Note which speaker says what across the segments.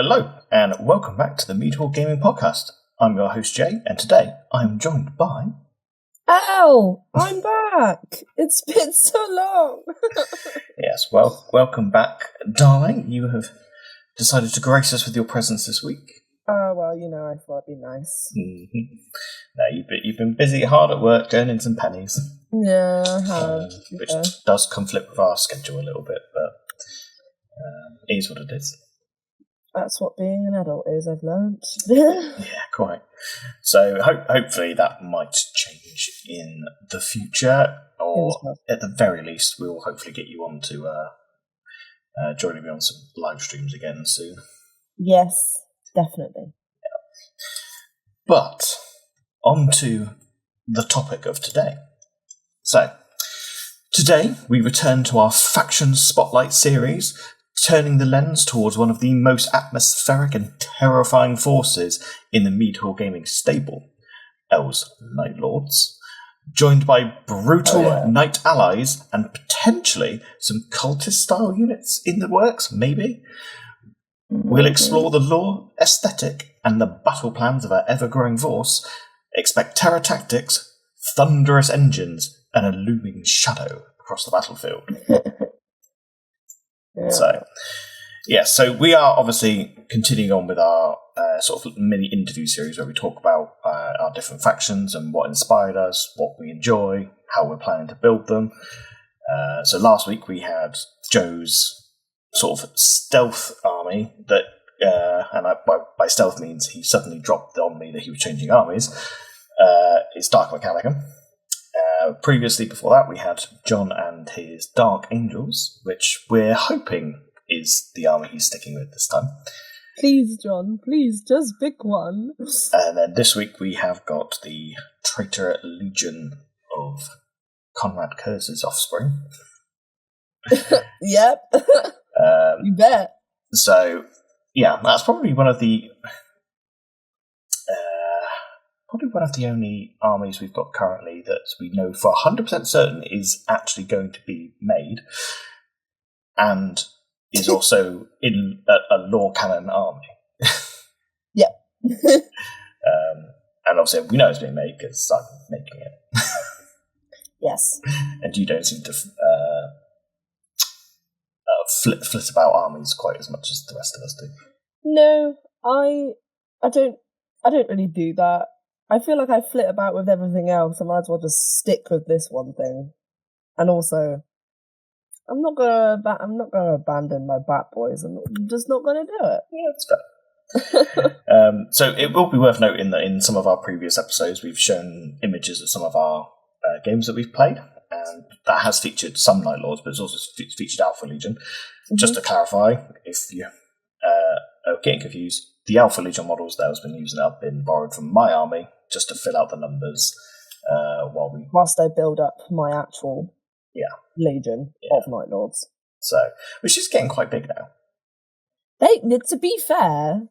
Speaker 1: Hello, and welcome back to the Mead Gaming Podcast. I'm your host, Jay, and today I'm joined by...
Speaker 2: Ow! I'm back! It's been so long!
Speaker 1: Yes, well, welcome back, darling. You have decided to grace us with your presence this week.
Speaker 2: Oh, well, I thought it'd be nice.
Speaker 1: Mm-hmm. No, you've been busy, hard at work, earning some pennies.
Speaker 2: Yeah, I have.
Speaker 1: Which does conflict with our schedule a little bit, but it is what it is.
Speaker 2: That's what being an adult is, I've learnt.
Speaker 1: Yeah, quite. So hopefully that might change in the future, or at the very least, we'll hopefully get you on to joining me on some live streams again soon.
Speaker 2: Yes, definitely.
Speaker 1: Yeah. But on to the topic of today. So, today we return to our Faction Spotlight series, turning the lens towards one of the most atmospheric and terrifying forces in the Mead Gaming stable, L's Night Lords. Joined by brutal Knight allies and potentially some cultist-style units in the works, maybe. We'll explore the lore, aesthetic, and the battle plans of our ever-growing force. Expect terror tactics, thunderous engines, and a looming shadow across the battlefield. So we are obviously continuing on with our sort of mini interview series where we talk about our different factions and what inspired us, what we enjoy, how we're planning to build them. So last week we had Joe's sort of stealth army that, and by stealth means he suddenly dropped on me that he was changing armies. It's Dark Mechanicum. Previously, before that, we had John and his Dark Angels, which we're hoping is the army he's sticking with this time.
Speaker 2: Please, John, please, just pick one.
Speaker 1: And then this week we have got the Traitor Legion of Conrad Kurtz's offspring.
Speaker 2: Yep. You bet.
Speaker 1: So, yeah, that's probably one of the only armies we've got currently that we know for 100% certain is actually going to be made, and is also in a lore canon army.
Speaker 2: Yeah.
Speaker 1: And obviously we know it's being made because I'm making it.
Speaker 2: Yes.
Speaker 1: And you don't seem to flit about armies quite as much as the rest of us do.
Speaker 2: No, I don't really do that. I feel like I flit about with everything else. I might as well just stick with this one thing. And also, I'm not gonna abandon my Bat Boys. I'm just not gonna do it.
Speaker 1: Yeah, that's fair. So it will be worth noting that in some of our previous episodes, we've shown images of some of our games that we've played, and that has featured some Night Lords, but it's also featured Alpha Legion. Mm-hmm. Just to clarify, if you are getting confused, the Alpha Legion models that I've been using have been borrowed from my army, just to fill out the numbers
Speaker 2: whilst I build up my actual Legion of Night Lords.
Speaker 1: So, which is getting quite big now.
Speaker 2: To be fair,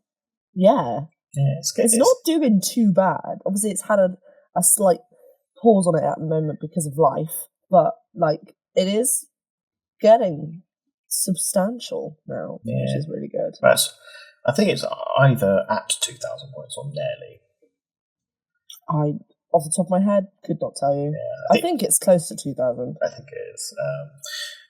Speaker 2: it's not doing too bad. Obviously, it's had a slight pause on it at the moment because of life, but it is getting substantial now, which is really good.
Speaker 1: Right. I think it's either at 2,000 points or nearly.
Speaker 2: Off the top of my head, could not tell you. Yeah, I think it's close to 2,000.
Speaker 1: I think it is.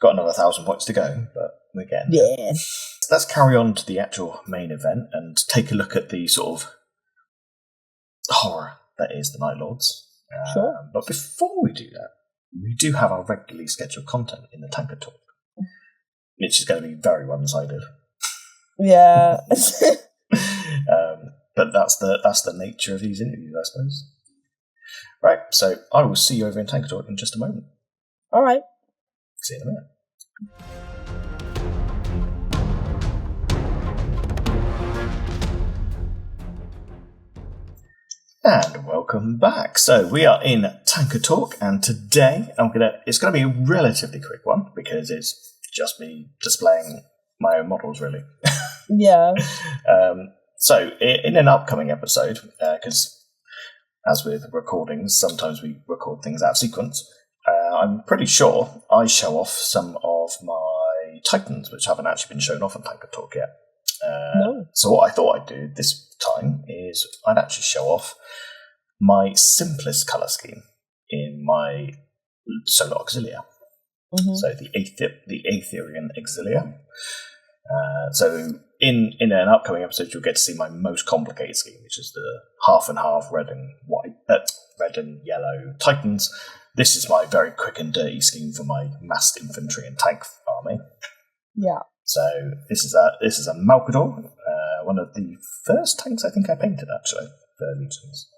Speaker 1: Got another 1,000 points to go, but we're getting there.
Speaker 2: Yeah.
Speaker 1: So let's carry on to the actual main event and take a look at the sort of horror that is the Night Lords.
Speaker 2: Sure.
Speaker 1: But before we do that, we do have our regularly scheduled content in the Tankard Talk, which is going to be very one-sided.
Speaker 2: Yeah.
Speaker 1: But that's the nature of these interviews, I suppose. Right, so I will see you over in Tankard Talk in just a moment.
Speaker 2: All right.
Speaker 1: See you in a minute. And welcome back. So we are in Tankard Talk, and today it's going to be a relatively quick one because it's just me displaying my own models, really.
Speaker 2: Yeah.
Speaker 1: So in an upcoming episode, because as with recordings, sometimes we record things out of sequence, I'm pretty sure I show off some of my Titans, which haven't actually been shown off on Tankard Talk yet.
Speaker 2: No.
Speaker 1: So what I thought I'd do this time is I'd actually show off my simplest colour scheme in my Solar Auxilia.
Speaker 2: Mm-hmm.
Speaker 1: So the Aetherion Auxilia. So in an upcoming episode, you'll get to see my most complicated scheme, which is the half and half red and white, red and yellow Titans. This is my very quick and dirty scheme for my massed infantry and tank army.
Speaker 2: Yeah.
Speaker 1: So this is a Malkador, one of the first tanks I think I painted actually for Legions.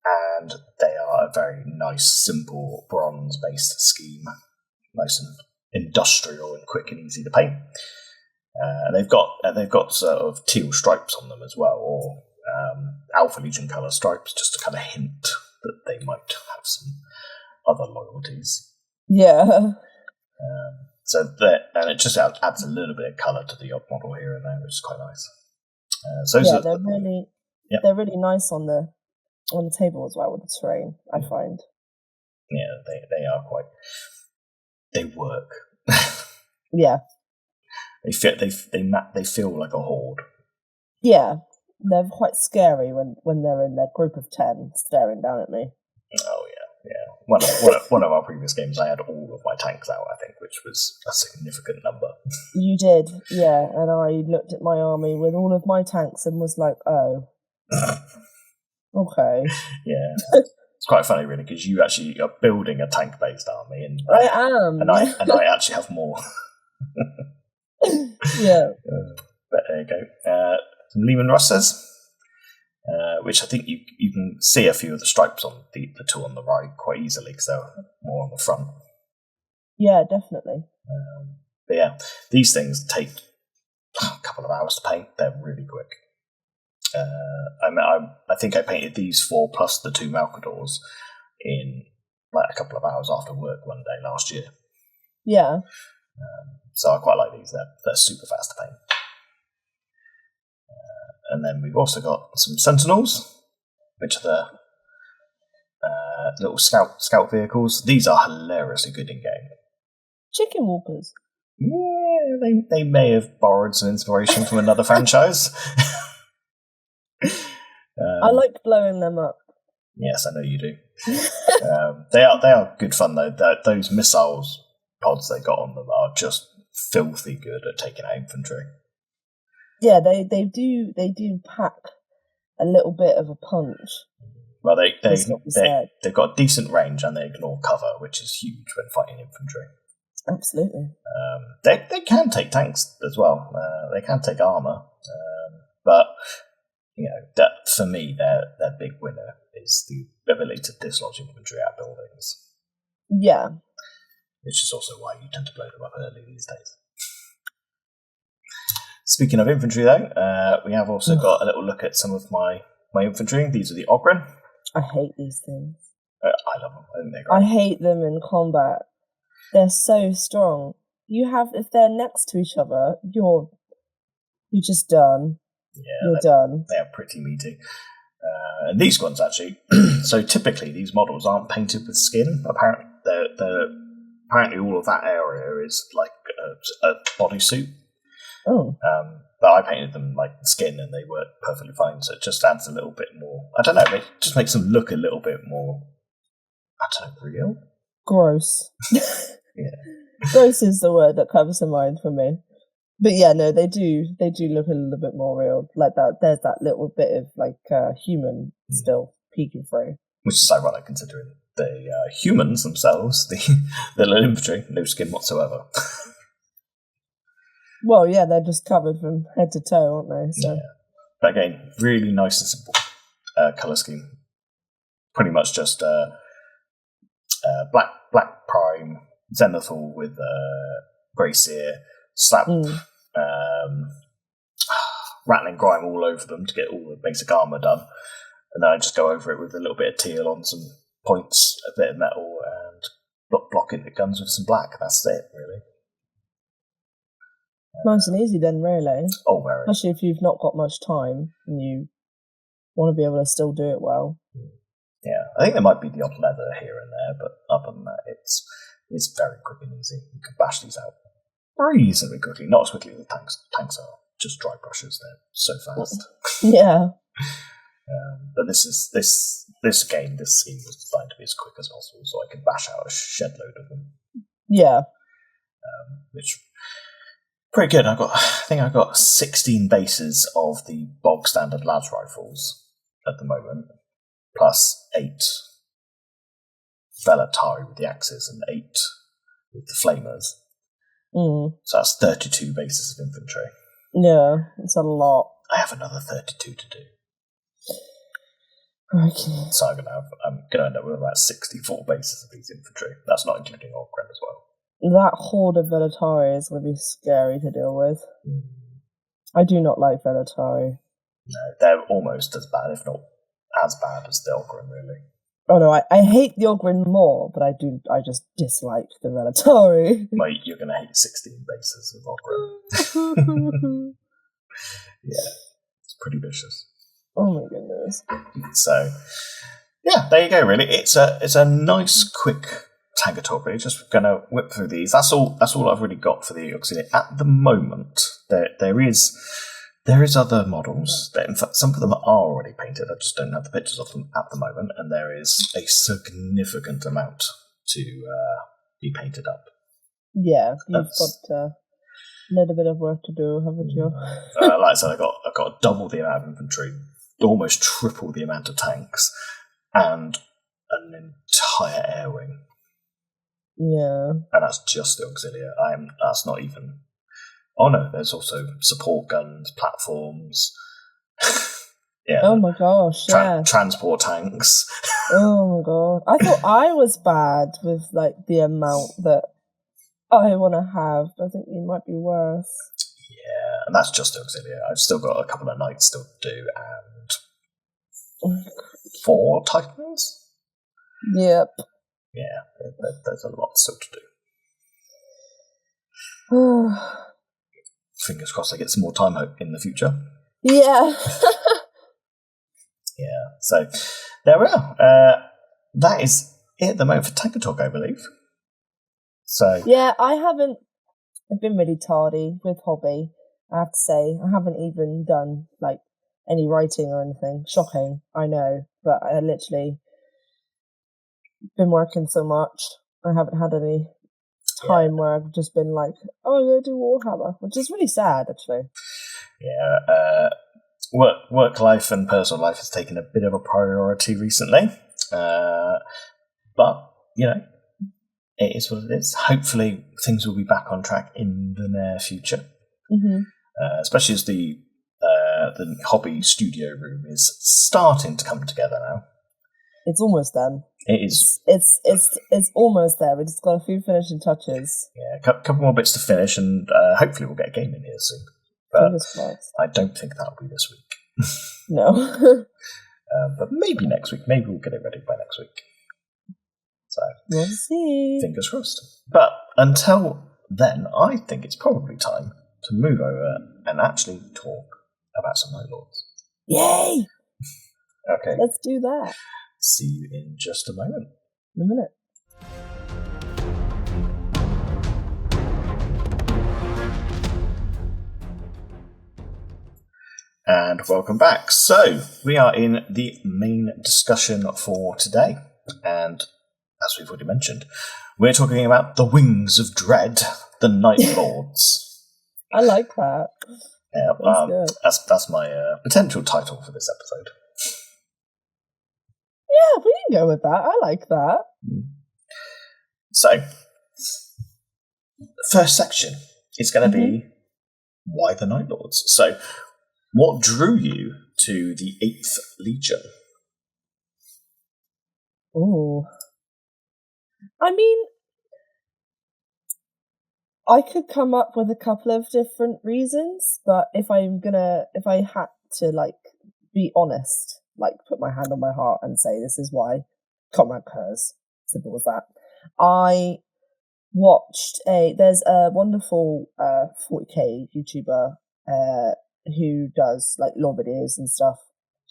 Speaker 1: And they are a very nice, simple bronze-based scheme, nice and industrial and quick and easy to paint. They've got sort of teal stripes on them as well, or Alpha Legion colour stripes, just to kind of hint that they might have some other loyalties.
Speaker 2: Yeah.
Speaker 1: And it just adds a little bit of colour to the odd model here and there, which is quite nice.
Speaker 2: They're really nice on the table as well with the terrain, I find.
Speaker 1: Yeah, they are quite. They work.
Speaker 2: Yeah.
Speaker 1: They feel like a horde.
Speaker 2: Yeah, they're quite scary when they're in their group of 10 staring down at me.
Speaker 1: Oh yeah. One of our previous games, I had all of my tanks out, I think, which was a significant number.
Speaker 2: You did, yeah, and I looked at my army with all of my tanks and was like, oh. Okay.
Speaker 1: Yeah. It's quite funny, really, because you actually are building a tank-based army, and
Speaker 2: I am,
Speaker 1: and I actually have more.
Speaker 2: Yeah.
Speaker 1: But there you go. Some Lehman Russes, which I think you can see a few of the stripes on the two on the right quite easily because they're more on the front.
Speaker 2: Yeah, definitely.
Speaker 1: But yeah, these things take a couple of hours to paint. They're really quick. I think I painted these 4 plus the 2 Malkadors in like a couple of hours after work one day last year.
Speaker 2: Yeah.
Speaker 1: So I quite like these. They're super fast to paint. And then we've also got some Sentinels, which are the little scout vehicles. These are hilariously good in game.
Speaker 2: Chicken walkers.
Speaker 1: Yeah, they may have borrowed some inspiration from another franchise.
Speaker 2: I like blowing them up.
Speaker 1: Yes, I know you do. They are good fun though. Those missiles pods they got on them are just filthy good at taking out infantry.
Speaker 2: Yeah, they do pack a little bit of a punch.
Speaker 1: Well, they've got decent range and they ignore cover, which is huge when fighting infantry.
Speaker 2: Absolutely.
Speaker 1: They can take tanks as well. They can take armor, but you know that for me, their big winner is the ability to dislodge infantry out of buildings.
Speaker 2: Yeah,
Speaker 1: which is also why you tend to blow them up early these days. Speaking of infantry, though, we have also got a little look at some of my infantry. These are the Ogren.
Speaker 2: I hate these things.
Speaker 1: I love them. I think they're great.
Speaker 2: I hate them in combat. They're so strong. If they're next to each other, you're just done.
Speaker 1: Yeah,
Speaker 2: you're done.
Speaker 1: They are pretty meaty. And these ones actually. So typically these models aren't painted with skin. Apparently all of that area is like a bodysuit.
Speaker 2: Oh.
Speaker 1: But I painted them like skin and they work perfectly fine, so it just adds a little bit more. I don't know, it just makes them look a little bit more, I don't know, real?
Speaker 2: Gross.
Speaker 1: Yeah.
Speaker 2: Gross is the word that comes to mind for me. But yeah, no, they do look a little bit more real. Like that, there's that little bit of like human still peeking through.
Speaker 1: Which is ironic considering the humans themselves, the little infantry, no skin whatsoever.
Speaker 2: Well, yeah, they're just covered from head to toe, aren't they? So.
Speaker 1: Yeah. But again, really nice and simple colour scheme. Pretty much just black prime, zenithal with grey sear, slap rattling grime all over them to get all the basic armour done. And then I just go over it with a little bit of teal on some points, a bit of metal, and blocking the guns with some black. That's it, really.
Speaker 2: Nice and easy then, really.
Speaker 1: Oh, very.
Speaker 2: Especially if you've not got much time and you want to be able to still do it well.
Speaker 1: Yeah, I think there might be the odd leather here and there, but other than that, it's very quick and easy. You can bash these out. reasonably quickly. Not as quickly as the tanks. Tanks are just dry brushes. They're so fast.
Speaker 2: Yeah.
Speaker 1: But this game, this scheme was designed to be as quick as possible, so I could bash out a shed load of them.
Speaker 2: Yeah.
Speaker 1: Which pretty good. I think I've got 16 bases of the bog standard las rifles at the moment, plus 8 Velatari with the axes and 8 with the flamers. So that's 32 bases of infantry.
Speaker 2: Yeah, it's a lot.
Speaker 1: I have another 32 to do.
Speaker 2: Okay.
Speaker 1: So I'm gonna end up with about 64 bases of these infantry. That's not including Orgren as well.
Speaker 2: That horde of Velatari is going to be scary to deal with. I do not like Velatari.
Speaker 1: No, they're almost as bad, if not as bad as the Orgren, really.
Speaker 2: Oh no, I hate the Orgren more, but I just dislike the Velatari.
Speaker 1: Well, you're going to hate 16 bases of Orgren. Yeah, it's pretty vicious.
Speaker 2: Oh my goodness.
Speaker 1: So, yeah, there you go, really. It's a nice, quick Tankard Talk, really. Just going to whip through these. That's all I've really got for the Auxilia. At the moment, there is other models. In fact, some of them are already painted. I just don't have the pictures of them at the moment. And there is a significant amount to be painted up.
Speaker 2: Yeah, you've got a little bit of work to do, haven't you?
Speaker 1: Like I said, I've got double the amount of infantry, almost triple the amount of tanks, and an entire air wing.
Speaker 2: Yeah.
Speaker 1: And that's just the Auxilia. That's not even... Oh no, there's also support guns, platforms. Yeah.
Speaker 2: Oh my gosh, yeah.
Speaker 1: Transport tanks.
Speaker 2: Oh my god. I thought I was bad with like the amount that I want to have. I think you might be worse.
Speaker 1: Yeah, and that's just the Auxilia. I've still got a couple of knights still to do, and 4 titans?
Speaker 2: Yep.
Speaker 1: Yeah, there's a lot still to do. Fingers crossed I get some more time in the future.
Speaker 2: Yeah.
Speaker 1: Yeah, so there we are. That is it at the moment for Tankard Talk, I believe. So
Speaker 2: yeah, I've been really tardy with hobby, I have to say. I haven't even done like any writing or anything. Shocking, I know, but I literally been working so much. I haven't had any time where I've just been like, oh, I'm going to do Warhammer, which is really sad, actually.
Speaker 1: Yeah, work life and personal life has taken a bit of a priority recently. But, you know, it is what it is. Hopefully things will be back on track in the near future. Especially as the hobby studio room is starting to come together now.
Speaker 2: It's almost done.
Speaker 1: It is.
Speaker 2: It's almost there. We just got a few finishing touches.
Speaker 1: Yeah, a couple more bits to finish, and hopefully we'll get a game in here soon. But I don't think that'll be this week.
Speaker 2: No.
Speaker 1: But maybe next week. Maybe we'll get it ready by next week. So
Speaker 2: we'll see.
Speaker 1: Fingers crossed. But until then, I think it's probably time to move over and actually talk about some Night Lords.
Speaker 2: Yay!
Speaker 1: Okay.
Speaker 2: Let's do that.
Speaker 1: See you in just a moment.
Speaker 2: In a minute.
Speaker 1: And welcome back. So, we are in the main discussion for today. And as we've already mentioned, we're talking about the Wings of Dread, the Night Lords.
Speaker 2: I like that.
Speaker 1: Yeah, that's my potential title for this episode.
Speaker 2: Yeah, we can go with that. I like that.
Speaker 1: So, the first section is going to be why the Night Lords. So, what drew you to the 8th Legion?
Speaker 2: Oh, I mean, I could come up with a couple of different reasons, but if I had to like be honest, like put my hand on my heart and say this is why, Comrade Curse, simple as that. I watched there's a wonderful 40k YouTuber who does like lore videos and stuff,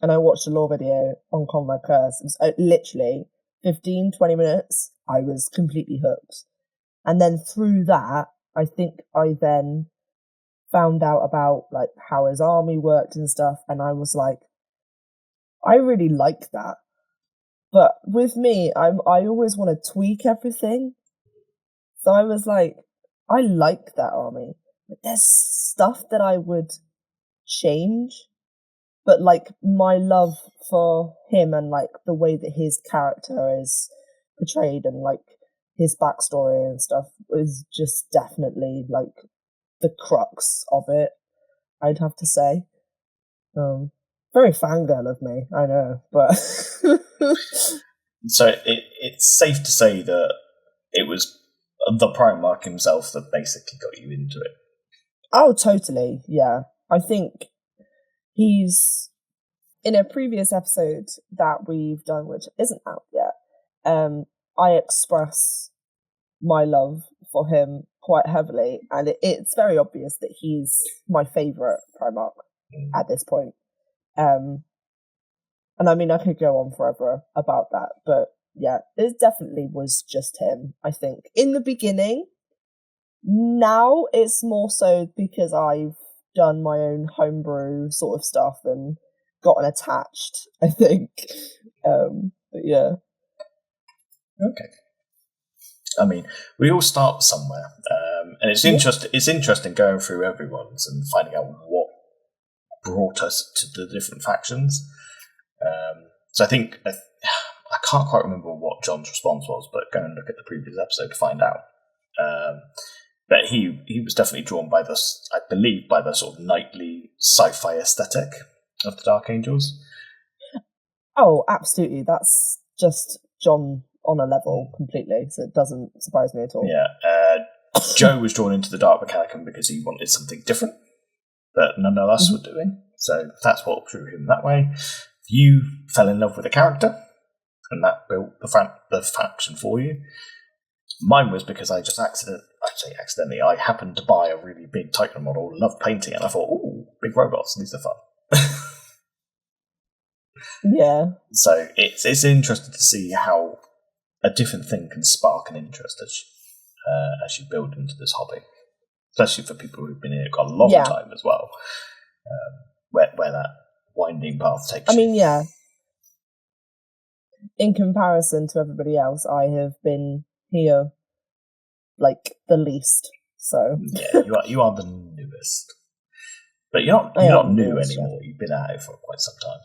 Speaker 2: and I watched a lore video on Comrade Curse. It was literally 15-20 minutes. I was completely hooked, and then through that I think I then found out about like how his army worked and stuff, and I was like, I really like that. But with me, I always want to tweak everything. So I was like, I like that army, but there's stuff that I would change. But like my love for him and like the way that his character is portrayed and like his backstory and stuff is just definitely like the crux of it, I'd have to say. Very fangirl of me, I know, but
Speaker 1: so it's safe to say that it was the Primarch himself that basically got you into it.
Speaker 2: Oh, totally, yeah. I think he's in a previous episode that we've done, which isn't out yet. I express my love for him quite heavily, and it's very obvious that he's my favourite Primarch at this point. And I mean, I could go on forever about that, but yeah, it definitely was just him, I think. In the beginning, now it's more so because I've done my own homebrew sort of stuff and gotten attached, I think. But yeah.
Speaker 1: Okay. I mean, we all start somewhere, and it's interesting going through everyone's and finding out what brought us to the different factions. So I think I can't quite remember what John's response was, but go and look at the previous episode to find out. But he was definitely drawn by this, I believe, by the sort of knightly sci-fi aesthetic of the Dark Angels.
Speaker 2: Oh, absolutely. That's just John on a level completely, so it doesn't surprise me at all.
Speaker 1: Yeah. Joe was drawn into the Dark Mechanicum because he wanted something different that none of us were doing. So that's what drew him that way. You fell in love with a character, and that built the faction for you. Mine was because I just accidentally, I happened to buy a really big Titan model, loved painting, and I thought, ooh, big robots, these are fun.
Speaker 2: Yeah.
Speaker 1: So it's interesting to see how a different thing can spark an interest as you build into this hobby, especially for people who've been in it for a long time as well, where that winding path takes you.
Speaker 2: I mean, yeah. In comparison to everybody else, I have been here like the least. So
Speaker 1: yeah, you are the newest, but you're not new anymore. You've been at it for quite some time.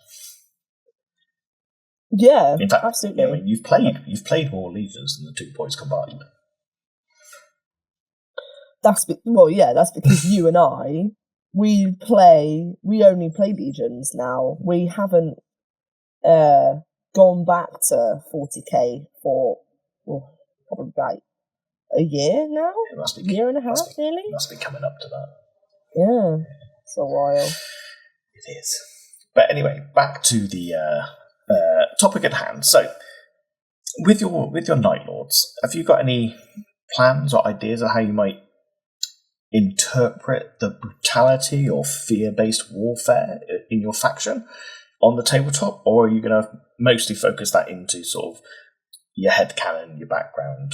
Speaker 2: Yeah,
Speaker 1: in fact,
Speaker 2: absolutely.
Speaker 1: I mean, you've played more Legions than the two boys combined.
Speaker 2: That's because you and I we only play Legions now. We haven't gone back to 40k for probably about a year now.
Speaker 1: It must be
Speaker 2: a year and a half, nearly.
Speaker 1: Must be coming up to that.
Speaker 2: Yeah, it's a while.
Speaker 1: It is. But anyway, back to the topic at hand. So, with your Night Lords, have you got any plans or ideas of how you might interpret the brutality or fear-based warfare in your faction on the tabletop, or are you going to mostly focus that into sort of your headcanon, your background?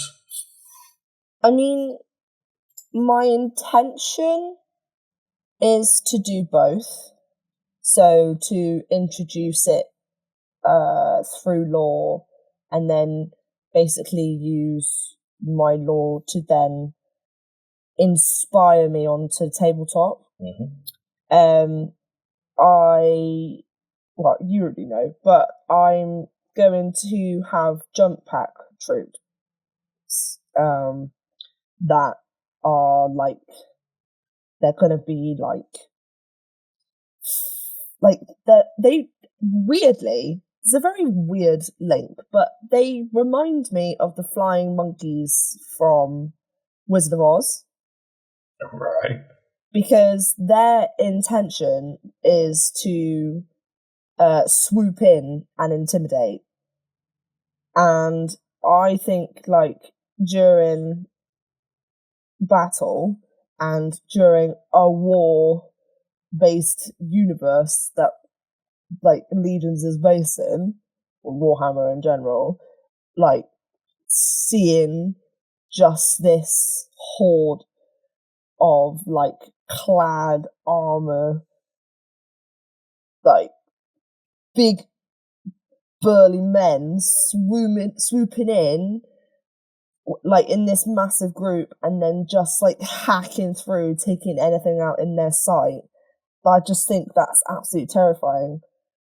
Speaker 2: I mean, my intention is to do both. So to introduce it through lore, and then basically use my lore to then inspire me onto tabletop.
Speaker 1: Mm-hmm.
Speaker 2: You already know, but I'm going to have jump pack troops that are like, they're going to be like they weirdly, it's a very weird link, but they remind me of the flying monkeys from Wizard of Oz.
Speaker 1: Right.
Speaker 2: Because their intention is to swoop in and intimidate. And I think, like, during battle and during a war-based universe that, like, Legions is based in, or Warhammer in general, like, seeing just this horde of like clad armor, like big burly men swooping in like in this massive group and then just like hacking through, taking anything out in their sight. But I just think that's absolutely terrifying.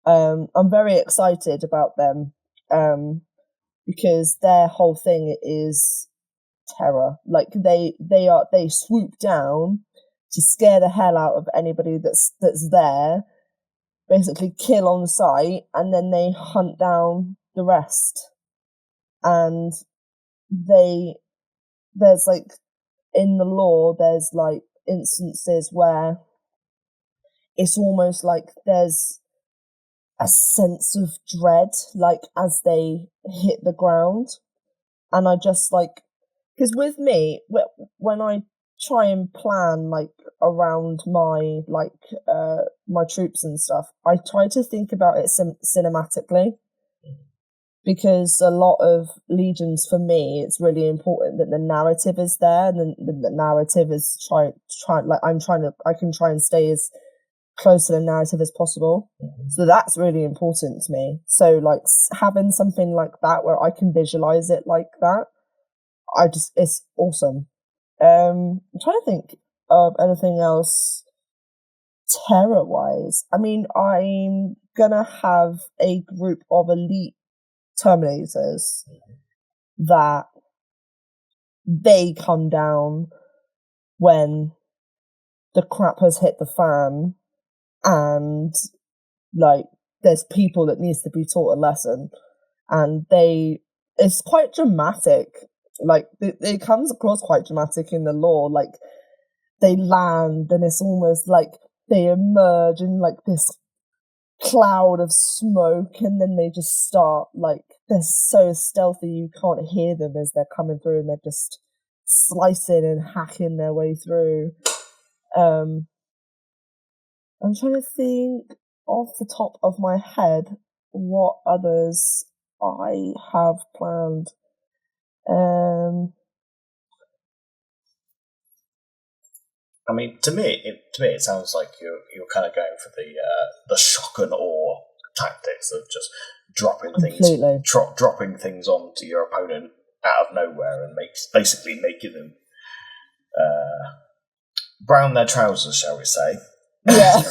Speaker 2: I'm very excited about them because their whole thing is terror. Like they swoop down to scare the hell out of anybody that's there, basically kill on sight, and then they hunt down the rest. And there's like in the lore, there's like instances where it's almost like there's a sense of dread, like as they hit the ground. And I just like, because with me, when I try and plan like around my my troops and stuff, I try to think about it cinematically, because a lot of Legions for me, it's really important that the narrative is there, and the narrative is I can try and stay as close to the narrative as possible. So that's really important to me. So like having something like that where I can visualize it like that, it's awesome. I'm trying to think of anything else terror wise. I mean, I'm gonna have a group of elite Terminators that they come down when the crap has hit the fan, and like there's people that needs to be taught a lesson, and it's quite dramatic. Like it comes across quite dramatic in the lore. Like they land and it's almost like they emerge in like this cloud of smoke, and then they just start like, they're so stealthy you can't hear them as they're coming through, and they're just slicing and hacking their way through. I'm trying to think off the top of my head what others I have planned.
Speaker 1: I mean, to me, it sounds like you're kind of going for the shock and awe tactics of just dropping things onto your opponent out of nowhere and basically making them brown their trousers, shall we say?
Speaker 2: Yeah.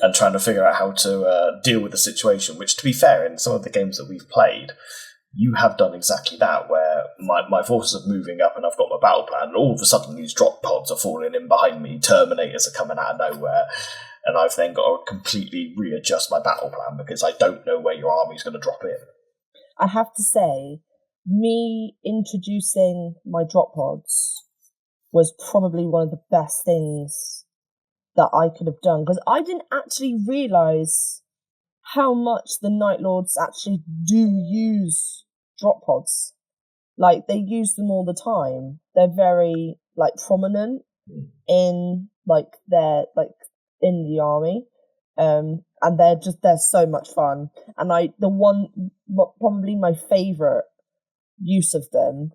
Speaker 1: And trying to figure out how to deal with the situation. Which, to be fair, in some of the games that we've played, you have done exactly that, where my forces are moving up and I've got my battle plan, and all of a sudden these drop pods are falling in behind me, Terminators are coming out of nowhere, and I've then got to completely readjust my battle plan because I don't know where your army's going to drop in.
Speaker 2: I have to say, me introducing my drop pods was probably one of the best things that I could have done, because I didn't actually realise how much the Night Lords actually do use drop pods. Like, they use them all the time. They're very, like, prominent in, like, in the army. And they're so much fun. And probably my favourite use of them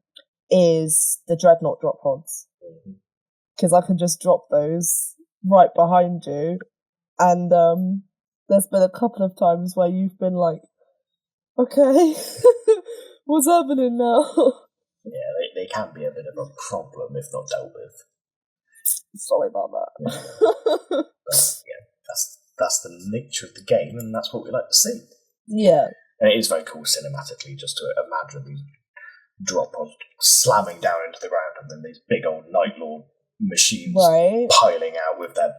Speaker 2: is the Dreadnought drop pods. Because I can just drop those right behind you. And, there's been a couple of times where you've been like, okay, what's happening now?
Speaker 1: Yeah, they can be a bit of a problem if not dealt with.
Speaker 2: Sorry about that.
Speaker 1: Yeah. But, yeah, that's the nature of the game, and that's what we like to see.
Speaker 2: Yeah.
Speaker 1: And it is very cool cinematically just to imagine these drop pods slamming down into the ground, and then these big old Night Lord machines piling out with their...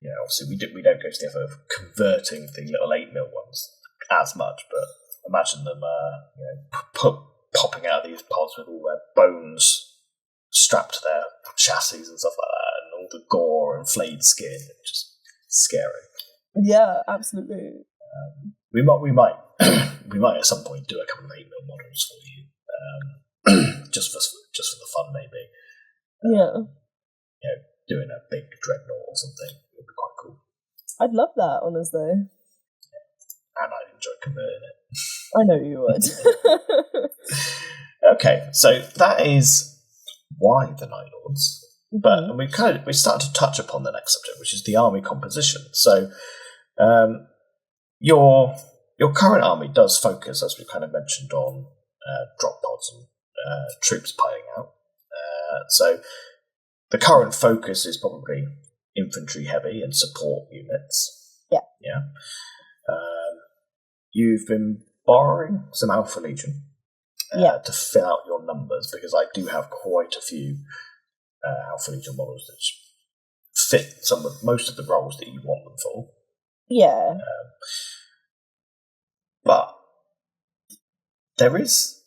Speaker 1: You know, obviously we don't go to the effort of converting the little 8mm ones as much, but imagine them, popping out of these pods with all their bones strapped to their chassis and stuff like that, and all the gore and flayed skin. Just scary.
Speaker 2: Yeah, absolutely.
Speaker 1: We might at some point do a couple of 8mm models for you, just for the fun, maybe.
Speaker 2: Yeah.
Speaker 1: Doing a big dreadnought or something would be quite cool.
Speaker 2: I'd love that, honestly.
Speaker 1: Yeah. And I'd enjoy converting it.
Speaker 2: I know you would.
Speaker 1: Okay, so that is why the Night Lords. But we started to touch upon the next subject, which is the army composition. So your current army does focus, as we kind of mentioned, on drop pods and troops piling out. So the current focus is probably infantry heavy and support units. Yeah. You've been borrowing some Alpha Legion to fill out your numbers, because I do have quite a few Alpha Legion models that fit most of the roles that you want them for.
Speaker 2: Yeah.
Speaker 1: But there is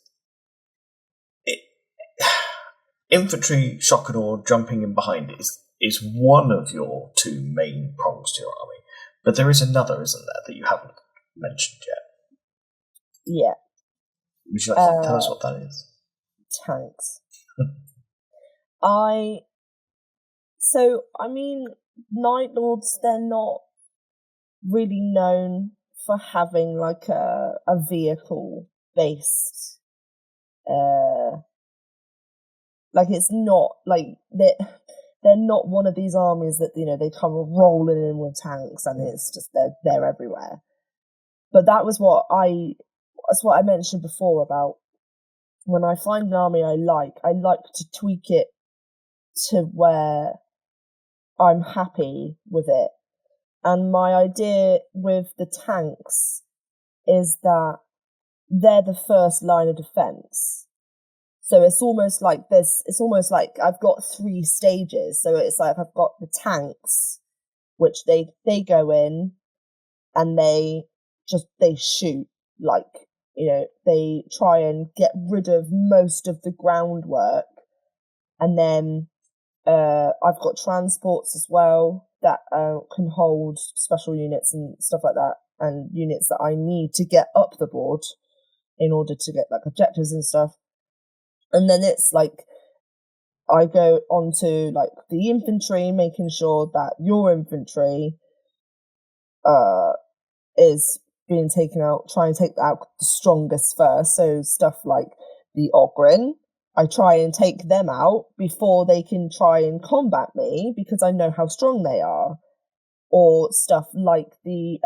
Speaker 1: infantry shock and awe jumping in behind is one of your two main prongs to your army. But there is another, isn't there, that you haven't mentioned yet?
Speaker 2: Yeah.
Speaker 1: Would you like to tell us what that is?
Speaker 2: Tanks. Night Lords, they're not really known for having like a vehicle based it's not like they're not one of these armies that they come rolling in with tanks and it's just they're everywhere. But that was what I mentioned before about when I find an army I like to tweak it to where I'm happy with it. And my idea with the tanks is that they're the first line of defense. So it's almost like I've got 3 stages. So it's like I've got the tanks, which they go in and they shoot, they try and get rid of most of the groundwork. And then I've got transports as well that can hold special units and stuff like that, and units that I need to get up the board in order to get like objectives and stuff. And then it's like I go on to like the infantry, making sure that your infantry is being taken out, try and take out the strongest first. So stuff like the Ogren, I try and take them out before they can try and combat me, because I know how strong they are. Or stuff like the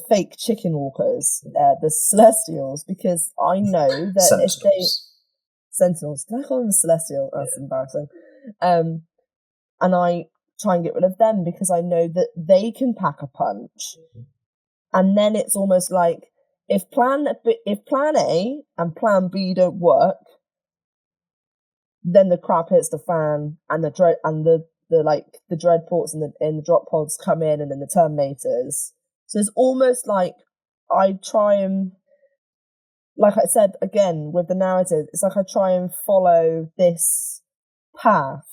Speaker 2: fake chicken walkers, the Celestials, because I know that
Speaker 1: Sentinels.
Speaker 2: if they... Sentinels. Did I call them Celestial? That's embarrassing. And I try and get rid of them because I know that they can pack a punch. Mm-hmm. And then it's almost like if plan A and plan B don't work, then the crap hits the fan, and the dreadports and the drop pods come in, and then the Terminators. So it's almost like I try and, like I said again with the narrative, it's like I try and follow this path.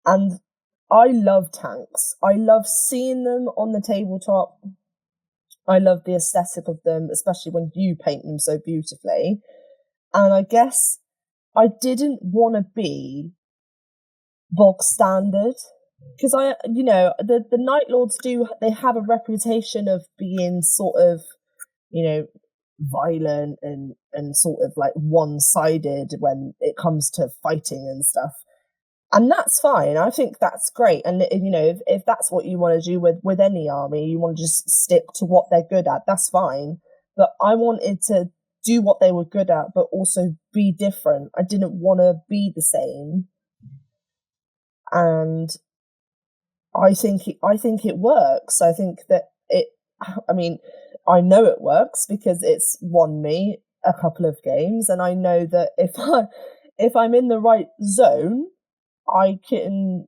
Speaker 2: And I love tanks. I love seeing them on the tabletop. I love the aesthetic of them, especially when you paint them so beautifully. And I guess I didn't want to be bog standard, because the Night Lords they have a reputation of being sort of, violent and sort of like one-sided when it comes to fighting and stuff. And that's fine. I think that's great. And, if that's what you want to do with any army, you want to just stick to what they're good at, that's fine. But I wanted to do what they were good at, but also be different. I didn't want to be the same. And I think it works. I think that I know it works because it's won me a couple of games, and I know that if I'm in the right zone, I can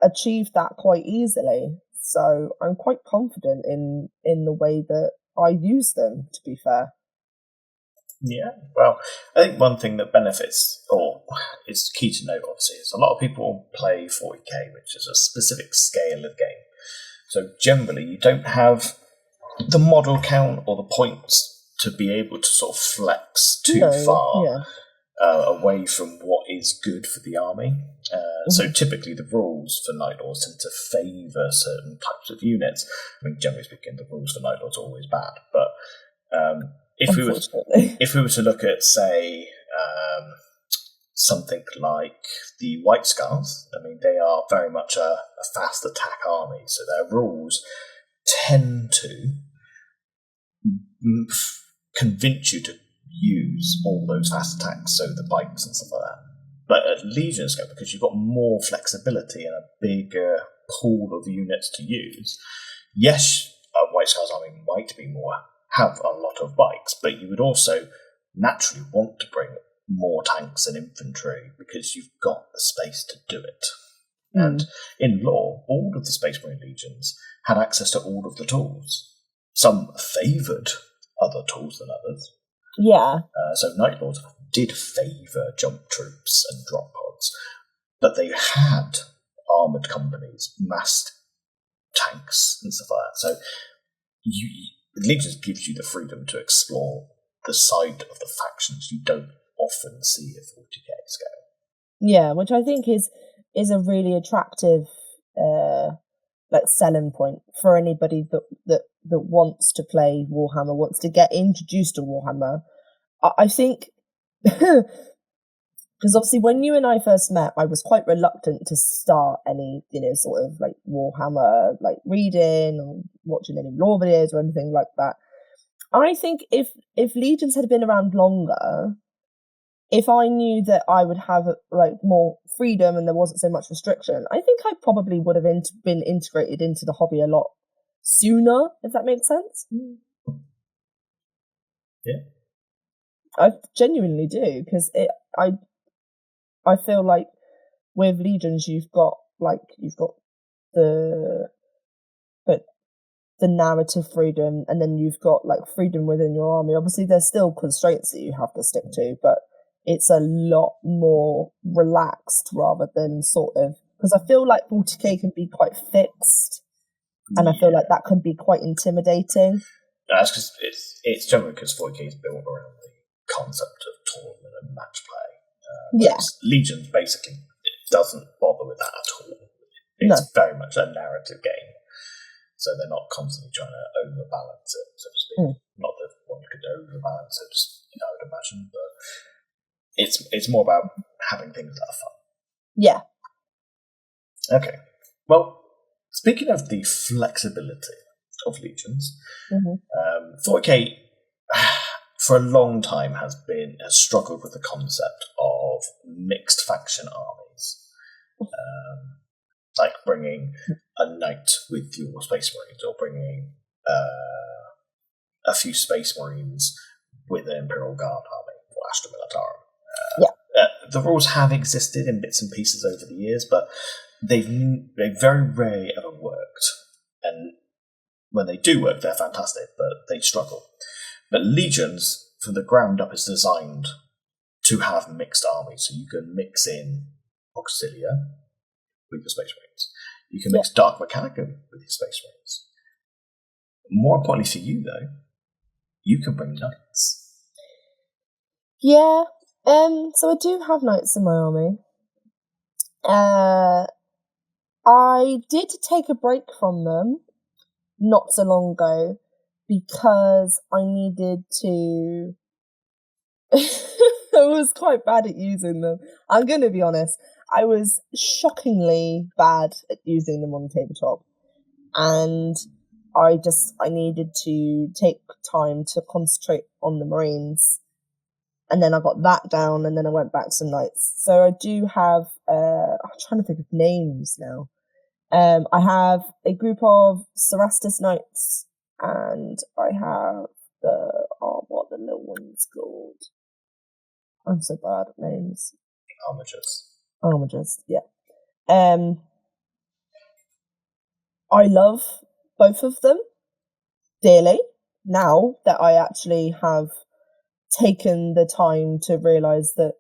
Speaker 2: achieve that quite easily. So I'm quite confident in the way that I use them, to be fair.
Speaker 1: Yeah, well, I think one thing that benefits, or is key to note, obviously, is a lot of people play 40k, which is a specific scale of game. So generally, you don't have the model count or the points to be able to sort of flex too far away from what is good for the army. So typically the rules for Night Lords tend to favour certain types of units. I mean, generally speaking, the rules for Night Lords are always bad. But if we were to look at, say, something like the White Scars. I mean, they are very much a fast attack army, so their rules tend to convince you to use all those fast attacks, so the bites and stuff like that. But at Legion scale, because you've got more flexibility and a bigger pool of units to use, yes, a White Scars army might be have a lot of bites, but you would also naturally want to bring more tanks and infantry because you've got the space to do it. And in lore, all of the Space Marine legions had access to all of the tools. Some favoured other tools than others.
Speaker 2: Yeah.
Speaker 1: So Night Lords did favour jump troops and drop pods, but they had armoured companies, massed tanks and stuff like that. So Legions gives you the freedom to explore the side of the factions you don't often see at 40k scale.
Speaker 2: Yeah, which I think is a really attractive selling point for anybody that wants to play Warhammer, wants to get introduced to Warhammer. I think because obviously when you and I first met, I was quite reluctant to start any, sort of like Warhammer, like reading or watching any lore videos or anything like that. I think if Legions had been around longer, if I knew that I would have like more freedom and there wasn't so much restriction, I think I probably would have been integrated into the hobby a lot sooner, if that makes sense.
Speaker 1: Yeah,
Speaker 2: I genuinely do, because I feel like with Legions you've got the narrative freedom, and then you've got like freedom within your army. Obviously there's still constraints that you have to stick to, but it's a lot more relaxed rather than sort of, because I feel like 40k can be quite fixed, and I feel like that can be quite intimidating.
Speaker 1: That's because it's generally because 40k is built around the concept of tournament and match play. Legion basically doesn't bother with that at all. It's very much a narrative game, so they're not constantly trying to overbalance it, so to speak. Not that one could overbalance it, I would imagine, but it's more about having things that are fun.
Speaker 2: Yeah.
Speaker 1: Okay. Well, speaking of the flexibility of Legions, 40k for a long time has struggled with the concept of mixed faction armies, like bringing a knight with your Space Marines, or bringing a few Space Marines with an Imperial Guard army, or Astra Militarum. The rules have existed in bits and pieces over the years, but they very rarely ever worked. And when they do work, they're fantastic, but they struggle. But Legions, from the ground up, is designed to have mixed armies, so you can mix in Auxilia with your Space Marines. You can mix Dark Mechanicum with your Space Marines. More importantly for you, though, you can bring knights.
Speaker 2: Yeah. So I do have knights in my army. I did take a break from them not so long ago because I needed to... I was quite bad at using them. I'm going to be honest. I was shockingly bad at using them on the tabletop. And I needed to take time to concentrate on the Marines. And then I got that down, and then I went back to knights. So I do have, I'm trying to think of names now. I have a group of Cerastus Knights, and I have what are the little ones called? I'm so bad at names. Armigers, yeah. I love both of them dearly, now that I actually have taken the time to realise that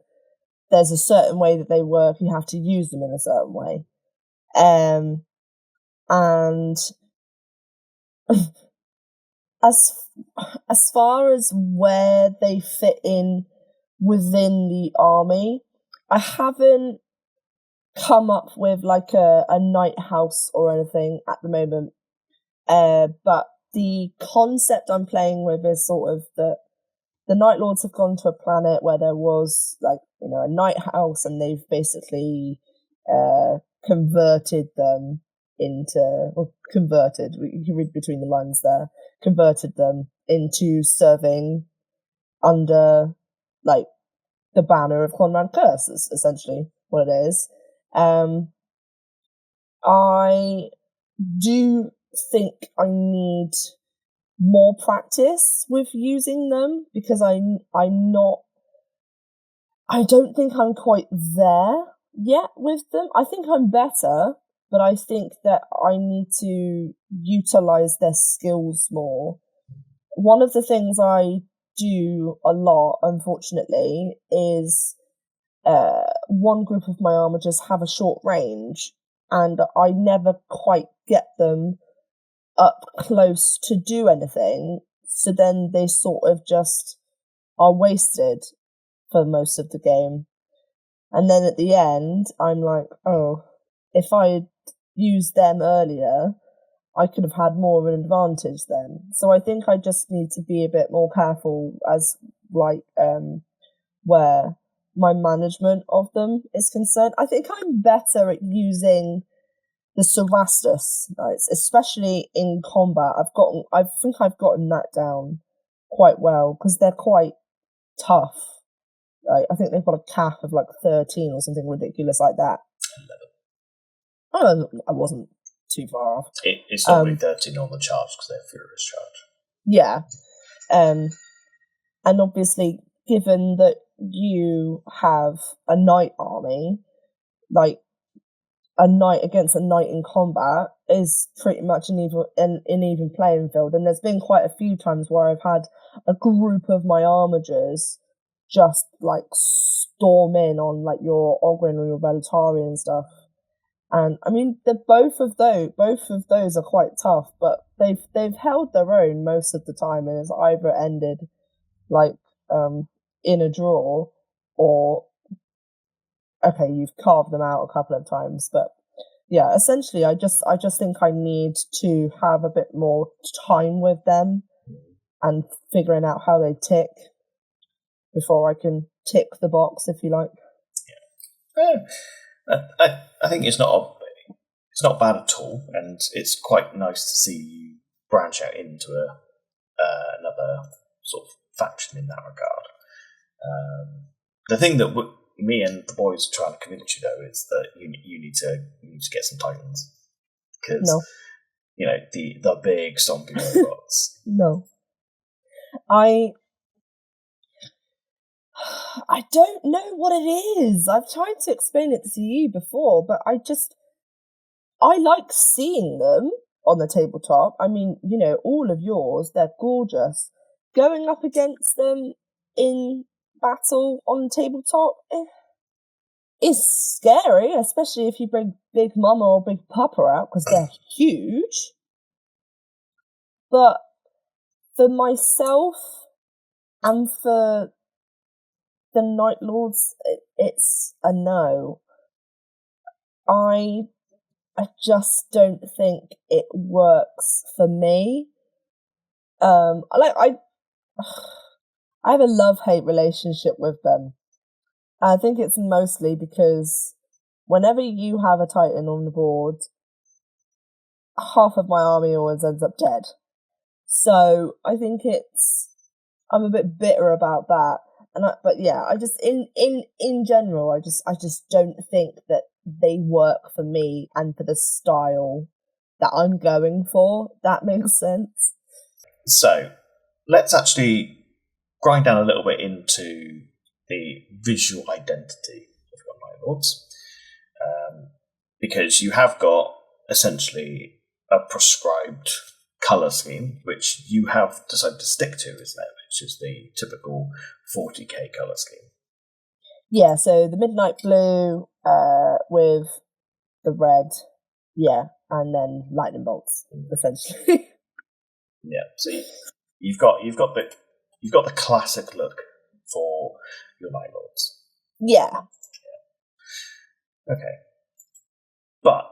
Speaker 2: there's a certain way that they work, you have to use them in a certain way. And as far as where they fit in within the army, I haven't come up with like a night house or anything at the moment. But the concept I'm playing with is sort of that the Night Lords have gone to a planet where there was like, you know, a night house, and they've basically converted them into, or converted, you can read between the lines there, converted them into serving under like the banner of Conrad Curse, is essentially what it is. I do think I need more practice with using them, because I don't think I'm quite there yet with them. I think I'm better, but I think that I need to utilize their skills more. One of the things I do a lot, unfortunately, is one group of my armigers have a short range, and I never quite get them up close to do anything, so then they sort of just are wasted for most of the game. And then at the end, I'm like, oh, if I used them earlier, I could have had more of an advantage then. So I think I just need to be a bit more careful as like where my management of them is concerned. I think I'm better at using the Cerastus knights, especially in combat. I think I've gotten that down quite well, because they're quite tough. Like, I think they've got a cap of like 13 or something ridiculous like that. 11. I wasn't too far off.
Speaker 1: It's normally 13 on the charge because they're furious charge.
Speaker 2: Yeah. And obviously, given that you have a knight army, like a knight against a knight in combat is pretty much an even playing field. And there's been quite a few times where I've had a group of my armigers just like storm in on like your Ogryn or your Velatari and stuff. And I mean, both of those are quite tough, but they've held their own most of the time, and it's either ended like in a draw, or okay, you've carved them out a couple of times. But yeah, essentially, I just think I need to have a bit more time with them and figuring out how they tick before I can tick the box, if you like.
Speaker 1: Yeah. I think it's not bad at all, and it's quite nice to see you branch out into another sort of faction in that regard. The thing that me and the boys are trying to convince you, though, is that you need to get some Titans, because you know the big stomping robots.
Speaker 2: No, I don't know what it is. I've tried to explain it to you before, but I like seeing them on the tabletop. I mean, you know, all of yours, they're gorgeous. Going up against them in battle on tabletop is scary, especially if you bring Big Mama or Big Papa out, because they're huge. But for myself and for the Night Lords, it's a no. I just don't think it works for me. I have a love-hate relationship with them. I think it's mostly because whenever you have a Titan on the board, half of my army always ends up dead. So I think I'm a bit bitter about that. But yeah, I just in general, I just don't think that they work for me and for the style that I'm going for. That makes sense.
Speaker 1: So let's actually grind down a little bit into the visual identity of your Night Lords, because you have got essentially a prescribed colour scheme, which you have decided to stick to, isn't it? Which is the typical 40k colour scheme.
Speaker 2: Yeah, so the midnight blue with the red, and then lightning bolts, essentially.
Speaker 1: Yeah, so you've got the classic look for your Night Lords.
Speaker 2: Yeah.
Speaker 1: Okay, but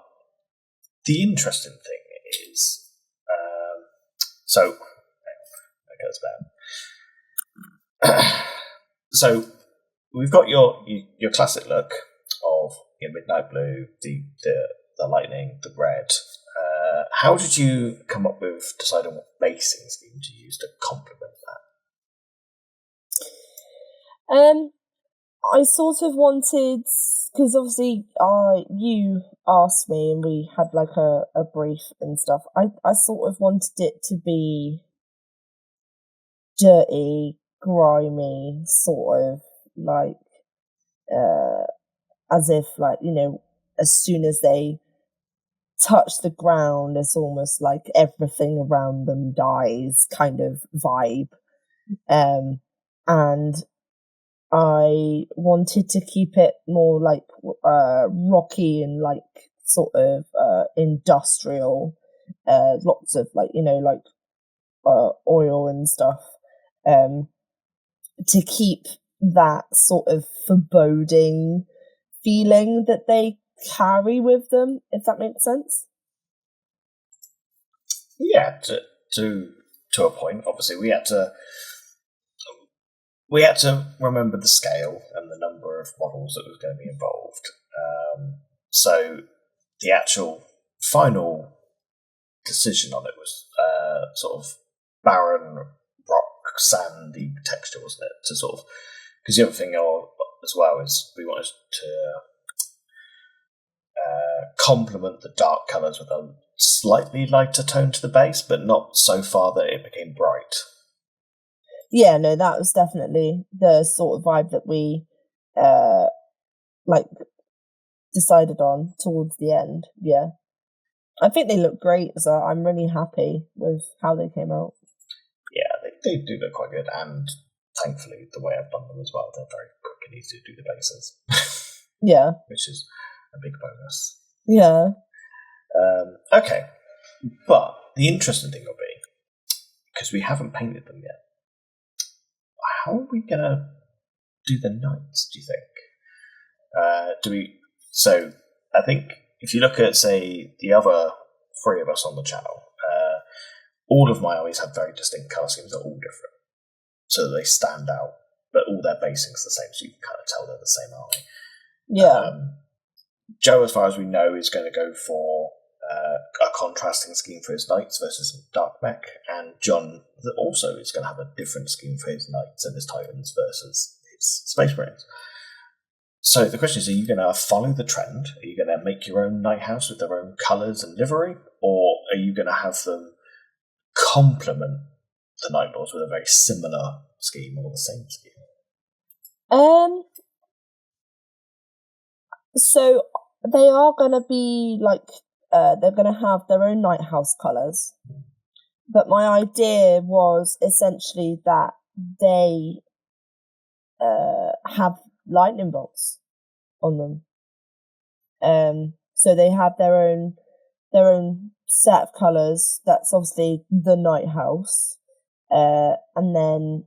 Speaker 1: the interesting thing is, so that goes back. So we've got your classic look of midnight blue, the lightning, the red. How did you come up with deciding what basing scheme to use to complement
Speaker 2: that? I sort of wanted, because obviously you asked me and we had like a brief and stuff. I sort of wanted it to be dirty, grimy, sort of like as if like, as soon as they touch the ground, it's almost like everything around them dies kind of vibe. And I wanted to keep it more like rocky and like sort of industrial, lots of like oil and stuff, to keep that sort of foreboding feeling that they carry with them, if that makes sense.
Speaker 1: Yeah, to a point. Obviously, we had to remember the scale and the number of models that was going to be involved. So the actual final decision on it was sort of barren rock, sandy texture, wasn't it? To sort of, because the other thing as well is we wanted to complement the dark colours with a slightly lighter tone to the base, but not so far that it became bright.
Speaker 2: Yeah, no, that was definitely the sort of vibe that we decided on towards the end. Yeah, I think they look great, so I'm really happy with how they came out.
Speaker 1: Yeah, they do look quite good, and thankfully the way I've done them as well, they're very quick and easy to do the bases.
Speaker 2: Yeah,
Speaker 1: which is a big bonus.
Speaker 2: Yeah.
Speaker 1: Okay, but the interesting thing will be, because we haven't painted them yet, how are we going to do the knights, do you think? So, I think if you look at, say, the other three of us on the channel, all of my armies have very distinct colour schemes that are all different, so that they stand out, but all their basing's the same, so you can kind of tell they're the same army.
Speaker 2: Yeah.
Speaker 1: Joe, as far as we know, is going to go for a contrasting scheme for his knights versus dark mech, and John also is going to have a different scheme for his knights and his titans versus his space marines. So the question is, are you going to follow the trend? Are you going to make your own knight house with their own colours and livery, or are you going to have them complement the Night Lords with a very similar scheme or the same scheme?
Speaker 2: So they are going to be like, they're going to have their own Night House colours. But my idea was essentially that they have lightning bolts on them. So they have their own set of colours. That's obviously the Night House. And then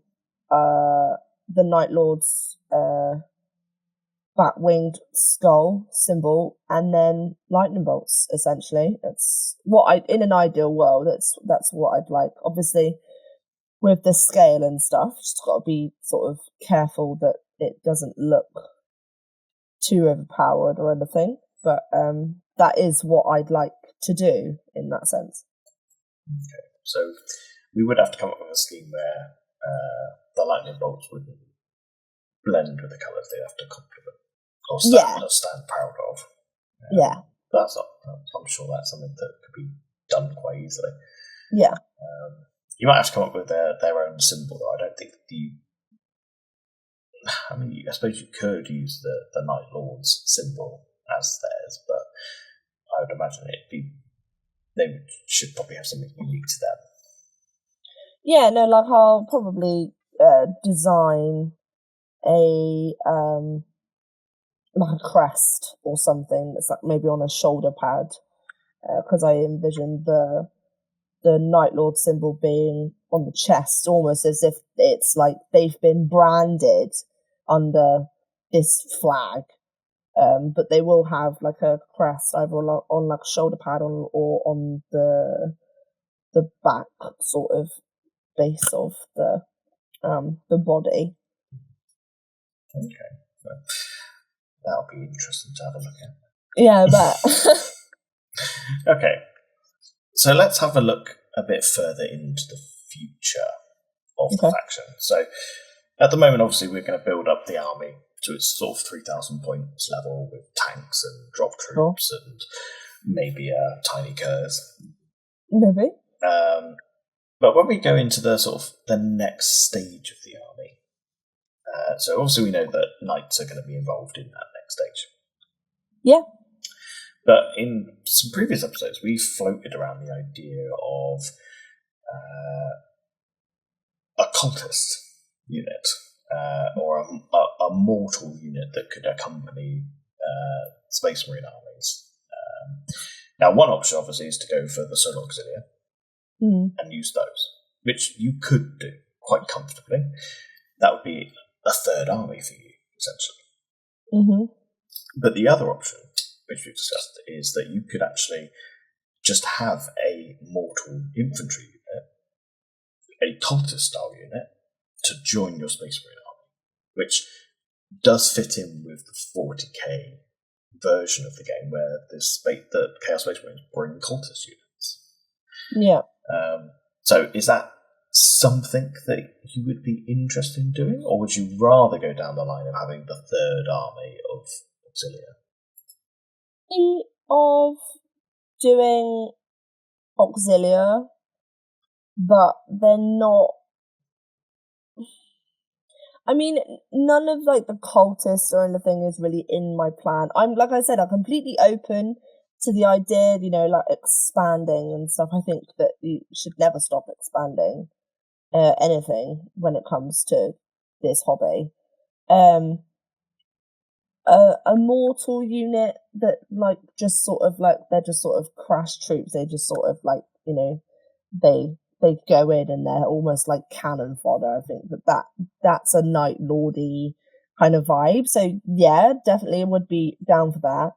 Speaker 2: the Night Lord's bat-winged skull symbol, and then lightning bolts. Essentially, that's what in an ideal world, that's what I'd like. Obviously, with the scale and stuff, just got to be sort of careful that it doesn't look too overpowered or anything. But that is what I'd like to do in that sense.
Speaker 1: Okay, so we would have to come up with a scheme where the lightning bolts wouldn't blend with the colours; they'd have to complement. Or stand proud of.
Speaker 2: Yeah.
Speaker 1: But that's not, I'm sure that's something that could be done quite easily.
Speaker 2: Yeah.
Speaker 1: You might have to come up with their own symbol, though. I don't think I suppose you could use the Night Lord's symbol as theirs, but I would imagine they should probably have something unique to them.
Speaker 2: Yeah, no, like I'll probably design a like a crest or something that's like maybe on a shoulder pad, because I envision the Night Lord symbol being on the chest, almost as if it's like they've been branded under this flag, but they will have like a crest either on like a shoulder pad or on the back sort of base of the the body.
Speaker 1: Okay, so that'll be interesting to have a look at.
Speaker 2: Yeah, I bet.
Speaker 1: Okay, so let's have a look a bit further into the future of the faction. So at the moment, obviously, we're going to build up the army to its sort of 3,000 points level with tanks and drop troops and maybe tiny curs.
Speaker 2: Maybe.
Speaker 1: But when we go into the sort of the next stage of the army, so obviously we know that knights are going to be involved in that next stage.
Speaker 2: Yeah.
Speaker 1: But in some previous episodes, we floated around the idea of a cultist unit, or a mortal unit that could accompany Space Marine armies. Now, one option, obviously, is to go for the Solar Auxilia and use those, which you could do quite comfortably. That would be a third army for you, essentially.
Speaker 2: Mm-hmm.
Speaker 1: But the other option, which we've discussed, is that you could actually just have a mortal infantry unit, a cultist-style unit, to join your Space Marine army, which does fit in with the 40k version of the game where the Chaos Space Marines bring cultist units.
Speaker 2: Yeah.
Speaker 1: So is that something that you would be interested in doing, or would you rather go down the line of having the third army of Auxilia?
Speaker 2: Of doing Auxilia, but they're not. I mean, none of like the cultists or anything is really in my plan. I'm completely open to the idea, like expanding and stuff. I think that you should never stop expanding anything when it comes to this hobby. A mortal unit that just sort of they're just sort of crash troops. They just sort of they go in and they're almost like cannon fodder. I think that's a Night Lordy kind of vibe. So yeah, definitely would be down for that.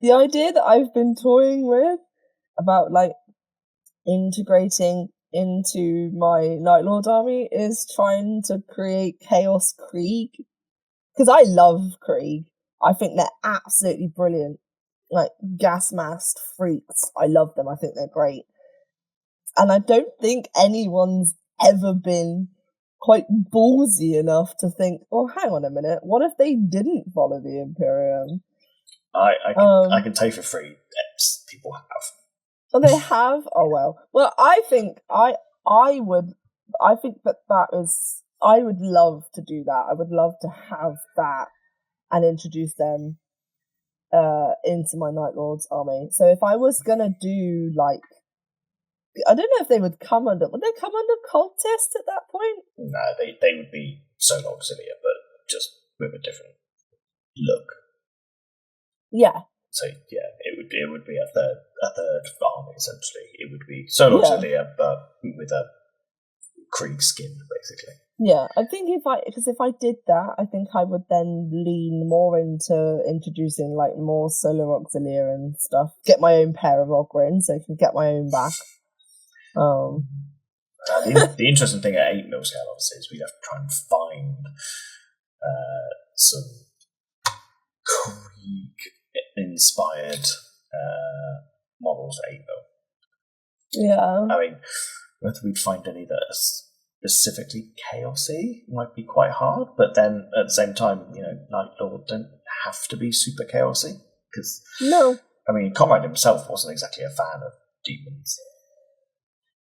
Speaker 2: The idea that I've been toying with about integrating into my Night Lord army is trying to create Chaos Krieg. Because I love Krieg. I think they're absolutely brilliant. Gas-masked freaks. I love them. I think they're great. And I don't think anyone's ever been quite ballsy enough to think, oh, hang on a minute, what if they didn't follow the Imperium?
Speaker 1: I can tell you for free, people have.
Speaker 2: Oh, they have? Oh, well. Well, I think I would love to do that. I would love to have that and introduce them into my Night Lords army. So if I was gonna do I don't know if would they come under cultist at that point?
Speaker 1: No, they would be Solar Auxilia, but just with a different look.
Speaker 2: Yeah.
Speaker 1: So yeah, it would be a third army essentially. It would be Solar Auxilia, but with a Krieg skin, basically.
Speaker 2: Yeah, I think if I did that, I think I would then lean more into introducing more Solar Auxilia and stuff. Get my own pair of Ogrins, so I can get my own back.
Speaker 1: The interesting thing at 8 mil scale, obviously, is we'd have to try and find some Krieg-inspired models at 8 mil.
Speaker 2: Yeah.
Speaker 1: I mean, whether we'd find any that are specifically chaosy might be quite hard, but then at the same time, Night Lord don't have to be super chaosy, because
Speaker 2: no.
Speaker 1: I mean, Conrad himself wasn't exactly a fan of demons.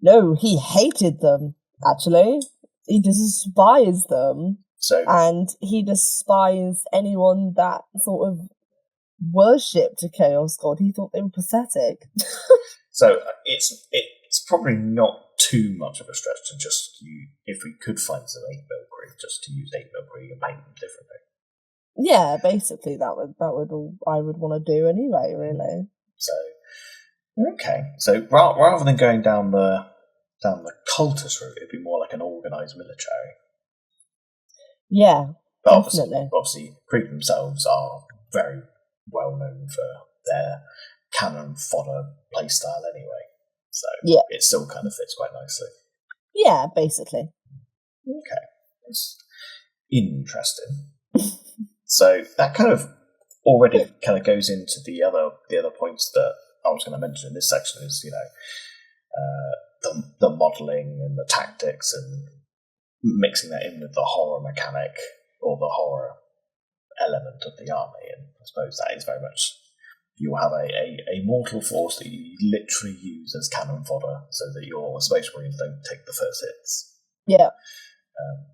Speaker 2: No, he hated them, actually. He despised them. And he despised anyone that sort of worshipped a Chaos God. He thought they were pathetic.
Speaker 1: So it's probably not too much of a stretch to just if we could find some 8 mil Krieg, just to use 8 mil Krieg and paint them differently.
Speaker 2: Yeah, basically that would all I would want to do anyway, really.
Speaker 1: So okay, so rather than going down the cultist route, it'd be more like an organised military.
Speaker 2: Yeah,
Speaker 1: but
Speaker 2: definitely.
Speaker 1: Obviously, Krieg themselves are very well known for their cannon fodder playstyle anyway. So it still kind of fits quite nicely.
Speaker 2: Yeah, basically.
Speaker 1: Okay, that's interesting. So that kind of already kind of goes into the other points that I was going to mention in this section. Is the modelling and the tactics and mixing that in with the horror mechanic or the horror element of the army, and I suppose that is very much you have a mortal force that you literally use as cannon fodder, so that your Space Marines don't take the first hits.
Speaker 2: Yeah,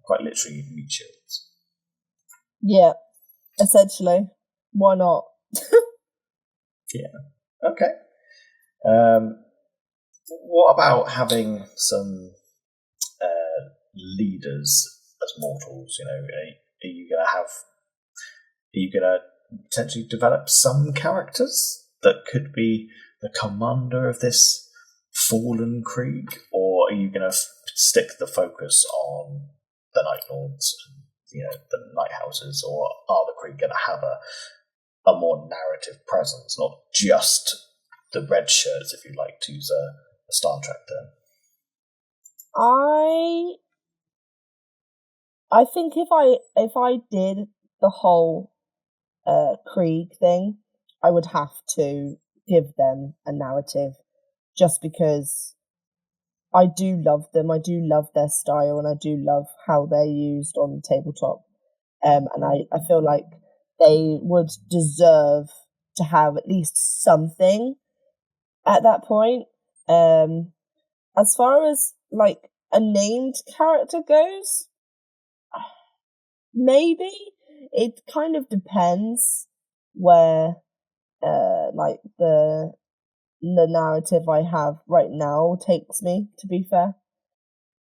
Speaker 1: quite literally meat shields.
Speaker 2: Yeah, essentially. Why not?
Speaker 1: Yeah. Okay. What about having some leaders as mortals? Are you gonna potentially develop some characters that could be the commander of this fallen Krieg, or are you gonna stick the focus on the Night Lords and the Night Houses, or are the Krieg gonna have a more narrative presence, not just the red shirts, if you like to use a Star Trek term?
Speaker 2: I think if I did the whole Krieg thing, I would have to give them a narrative, just because I do love them. I do love their style, and I do love how they're used on tabletop. And I feel like they would deserve to have at least something at that point. As far as like a named character goes, maybe it kind of depends where like the narrative I have right now takes me, to be fair,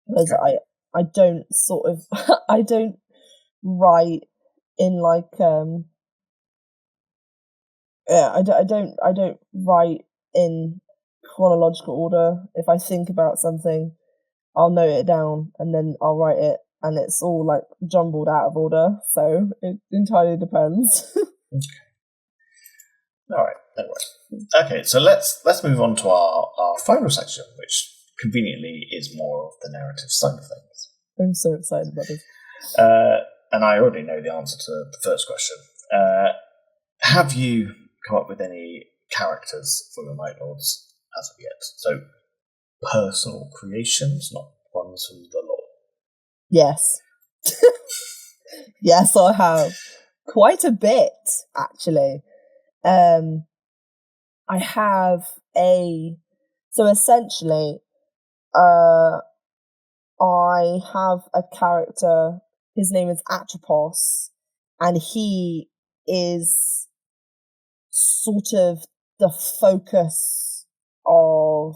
Speaker 2: because I don't sort of I don't write in like I don't write in chronological order. If I think about something, I'll note it down and then I'll write it, and it's all like jumbled out of order, so it entirely depends.
Speaker 1: Okay. All right, no worries. Okay, so let's move on to our final section, which conveniently is more of the narrative side of things.
Speaker 2: I'm so excited about this.
Speaker 1: And I already know the answer to the first question. Have you come up with any characters for your Night Lords as of yet? So personal creations, not ones from the lore.
Speaker 2: Yes. Yes, I have. Quite a bit, actually. I have so essentially, I have a character, his name is Atropos, and he is sort of the focus of,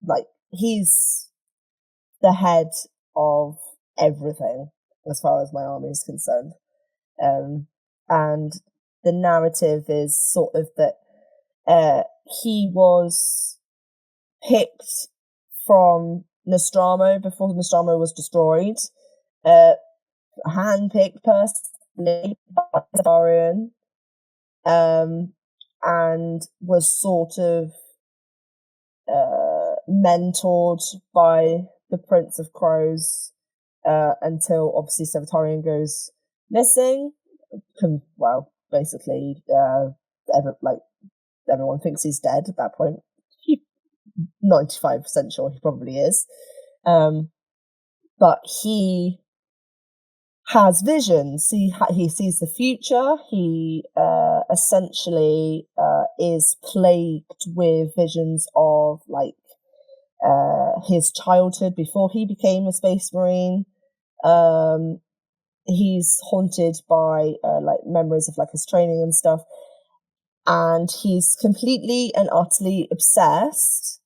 Speaker 2: like, he's the head of everything as far as my army is concerned. And the narrative is sort of that he was picked from Nostromo before Nostromo was destroyed, hand-picked personally by Aetherion, and was sort of mentored by the Prince of Crows until obviously Aetherion goes missing. Well, basically, everyone thinks he's dead at that point. 95% sure he probably is. But he has visions. He sees the future. He essentially is plagued with visions of like his childhood before he became a Space Marine. He's haunted by like memories of like his training and stuff, and he's completely and utterly obsessed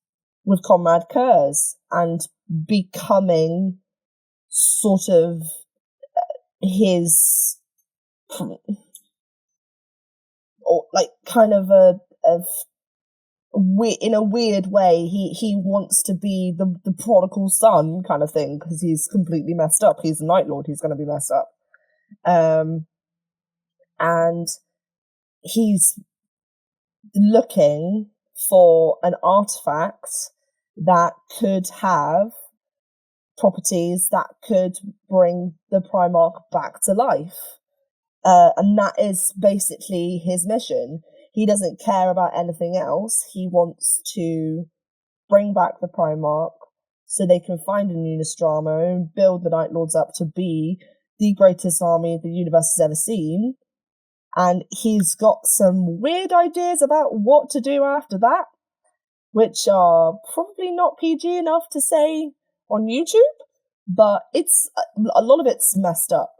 Speaker 2: with Comrade Kurz and becoming sort of his, or like kind of in a weird way, he wants to be the prodigal son kind of thing, because he's completely messed up. He's a Night Lord, he's going to be messed up. And he's looking for an artifact that could have properties that could bring the Primarch back to life. And that is basically his mission. He doesn't care about anything else. He wants to bring back the Primarch so they can find a new Nostromo and build the Night Lords up to be the greatest army the universe has ever seen. And he's got some weird ideas about what to do after that, which are probably not PG enough to say on YouTube, but it's a lot of it's messed up.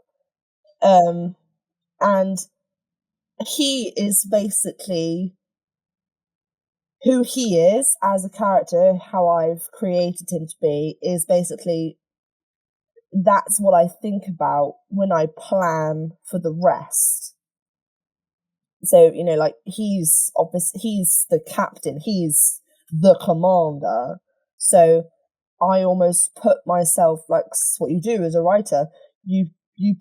Speaker 2: And he is basically who he is as a character, how I've created him to be, is basically that's what I think about when I plan for the rest. So, like, he's the captain, he's the commander. So I almost put myself, like what you do as a writer, you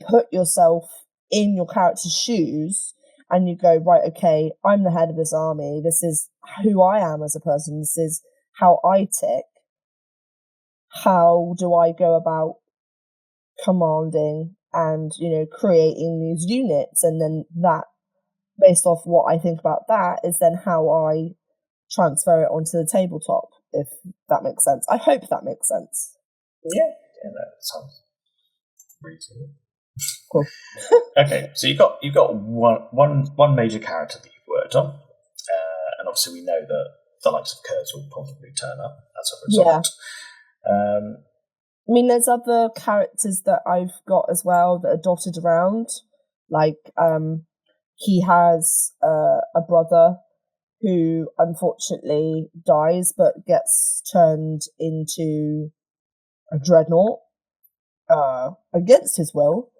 Speaker 2: put yourself in your character's shoes and you go, right, okay, I'm the head of this army. This is who I am as a person. This is how I tick. How do I go about commanding and, creating these units? And then that, based off what I think about that, is then how I transfer it onto the tabletop, if that makes sense. I hope that makes sense.
Speaker 1: Yeah, that sounds reasonable.
Speaker 2: Cool.
Speaker 1: Okay, so you've got one major character that you've worked on, and obviously we know that the likes of Kurz will probably turn up as a result.
Speaker 2: Yeah. There's other characters that I've got as well that are dotted around. Like, he has a brother who unfortunately dies but gets turned into a dreadnought against his will.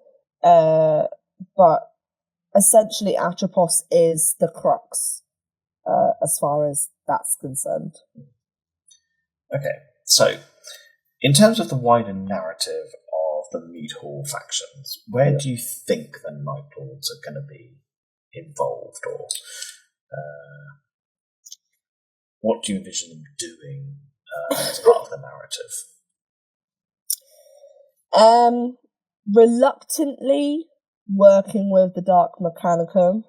Speaker 2: But essentially Atropos is the crux as far as that's concerned.
Speaker 1: Okay, so in terms of the wider narrative of the Mead Hall factions, where do you think the Night Lords are going to be involved, or what do you envision them doing as part of the narrative?
Speaker 2: Reluctantly working with the Dark Mechanicum,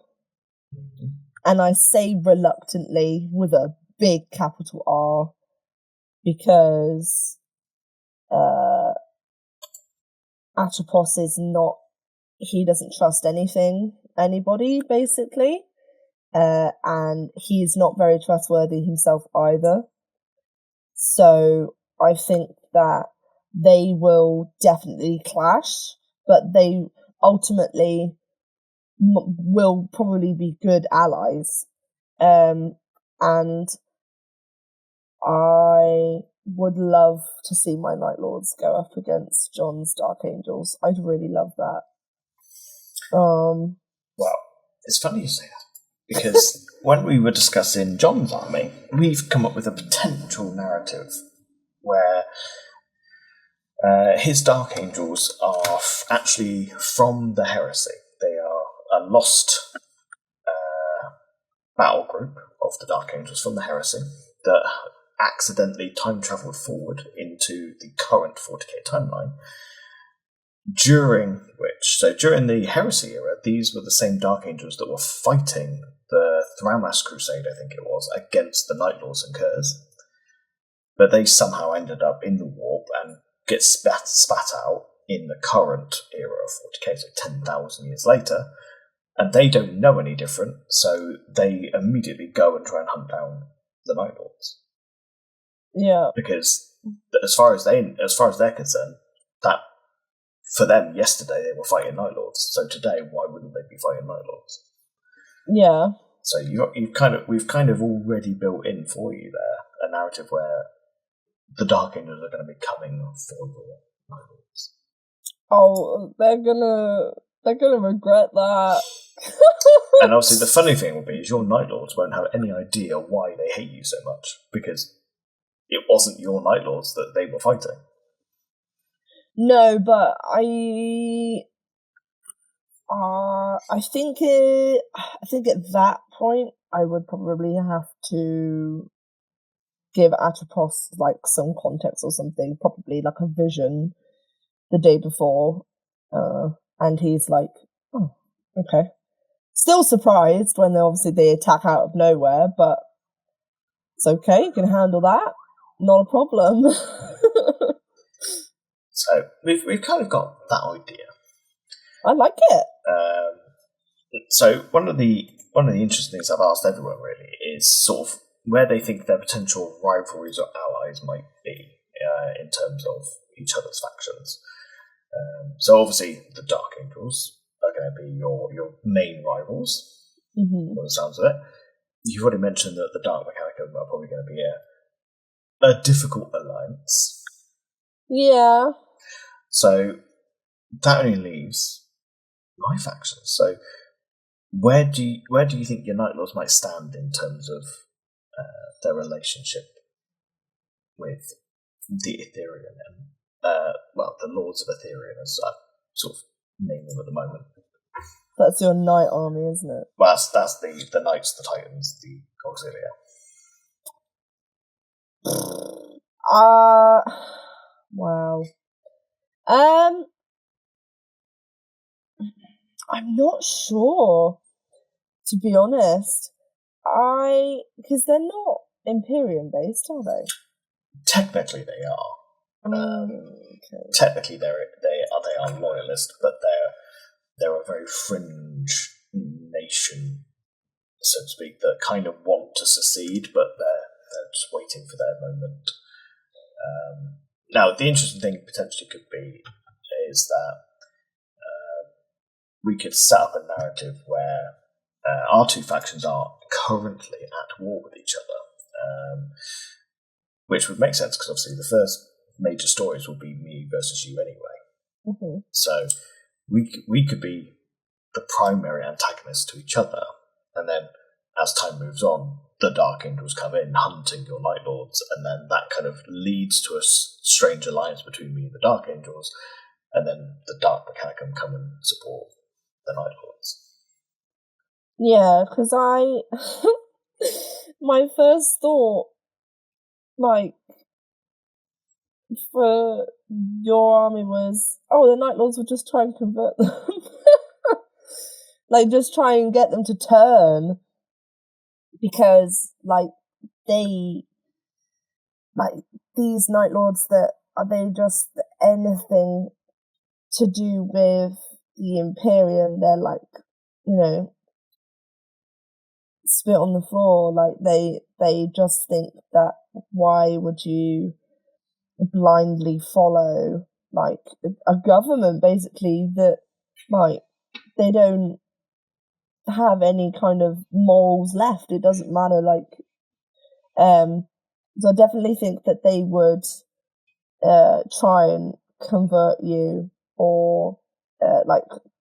Speaker 2: and I say reluctantly with a big capital R, because Atropos is not, he doesn't trust anybody, basically, and he's not very trustworthy himself either. So I think that they will definitely clash, but they ultimately will probably be good allies. And I would love to see my Night Lords go up against John's Dark Angels. I'd really love that.
Speaker 1: Well, it's funny you say that, because when we were discussing John's army, we've come up with a potential narrative where his Dark Angels are actually from the Heresy. They are a lost battle group of the Dark Angels from the Heresy that accidentally time-travelled forward into the current 40k timeline, during the Heresy era, these were the same Dark Angels that were fighting the Thramas Crusade, I think it was, against the Night Lords and Kurz. But they somehow ended up in the warp and get spat out in the current era of 40k, so 10,000 years later, and they don't know any different, so they immediately go and try and hunt down the Night Lords.
Speaker 2: Yeah.
Speaker 1: Because as far as they're concerned, that for them yesterday they were fighting Night Lords, so today why wouldn't they be fighting Night Lords?
Speaker 2: Yeah.
Speaker 1: So we've kind of already built in for you there a narrative where the Dark Angels are going to be coming for your Night Lords.
Speaker 2: Oh, they're gonna regret that.
Speaker 1: And obviously the funny thing will be is your Night Lords won't have any idea why they hate you so much, because it wasn't your Night Lords that they were fighting.
Speaker 2: No, but I think at that point I would probably have to give Atropos like some context or something, probably like a vision the day before, and he's like, oh, okay. Still surprised when they attack out of nowhere, but it's okay, you can handle that. Not a problem.
Speaker 1: So we've kind of got that idea.
Speaker 2: I like it.
Speaker 1: So one of the interesting things I've asked everyone really is sort of where they think their potential rivalries or allies might be in terms of each other's factions. So obviously the Dark Angels are going to be your main rivals, by the sounds of it. You've already mentioned that the Dark Mechanicum are probably going to be a difficult alliance.
Speaker 2: Yeah.
Speaker 1: So that only leaves my factions. So where do you think your Night Lords might stand in terms of their relationship with the Aetherion and the Lords of Aetherion, as I sort of name them at the moment?
Speaker 2: That's your knight army, isn't it?
Speaker 1: Well, that's the Knights, the Titans, the Auxilia.
Speaker 2: Wow. I'm not sure, to be honest. Because they're not Imperium based, are they?
Speaker 1: Technically, they are.
Speaker 2: Okay.
Speaker 1: Technically, they are loyalist, but they're a very fringe nation, so to speak, that kind of want to secede, but they're just waiting for their moment. Now, the interesting thing potentially could be is that we could set up a narrative where our two factions are currently at war with each other, which would make sense because obviously the first major stories will be me versus you anyway. So we could be the primary antagonists to each other, and then as time moves on, the Dark Angels come in hunting your Night Lords, and then that kind of leads to a strange alliance between me and the Dark Angels, and then the Dark Mechanicum come and support the Night Lords.
Speaker 2: Yeah, because my first thought, like, for your army was, the Night Lords will just try and convert them. Like, just try and get them to turn. Because, these Night Lords are they just anything to do with the Imperium? They're spit on the floor. They just think that why would you blindly follow a government basically that they don't have any kind of morals left. It doesn't matter. So I definitely think that they would try and convert you or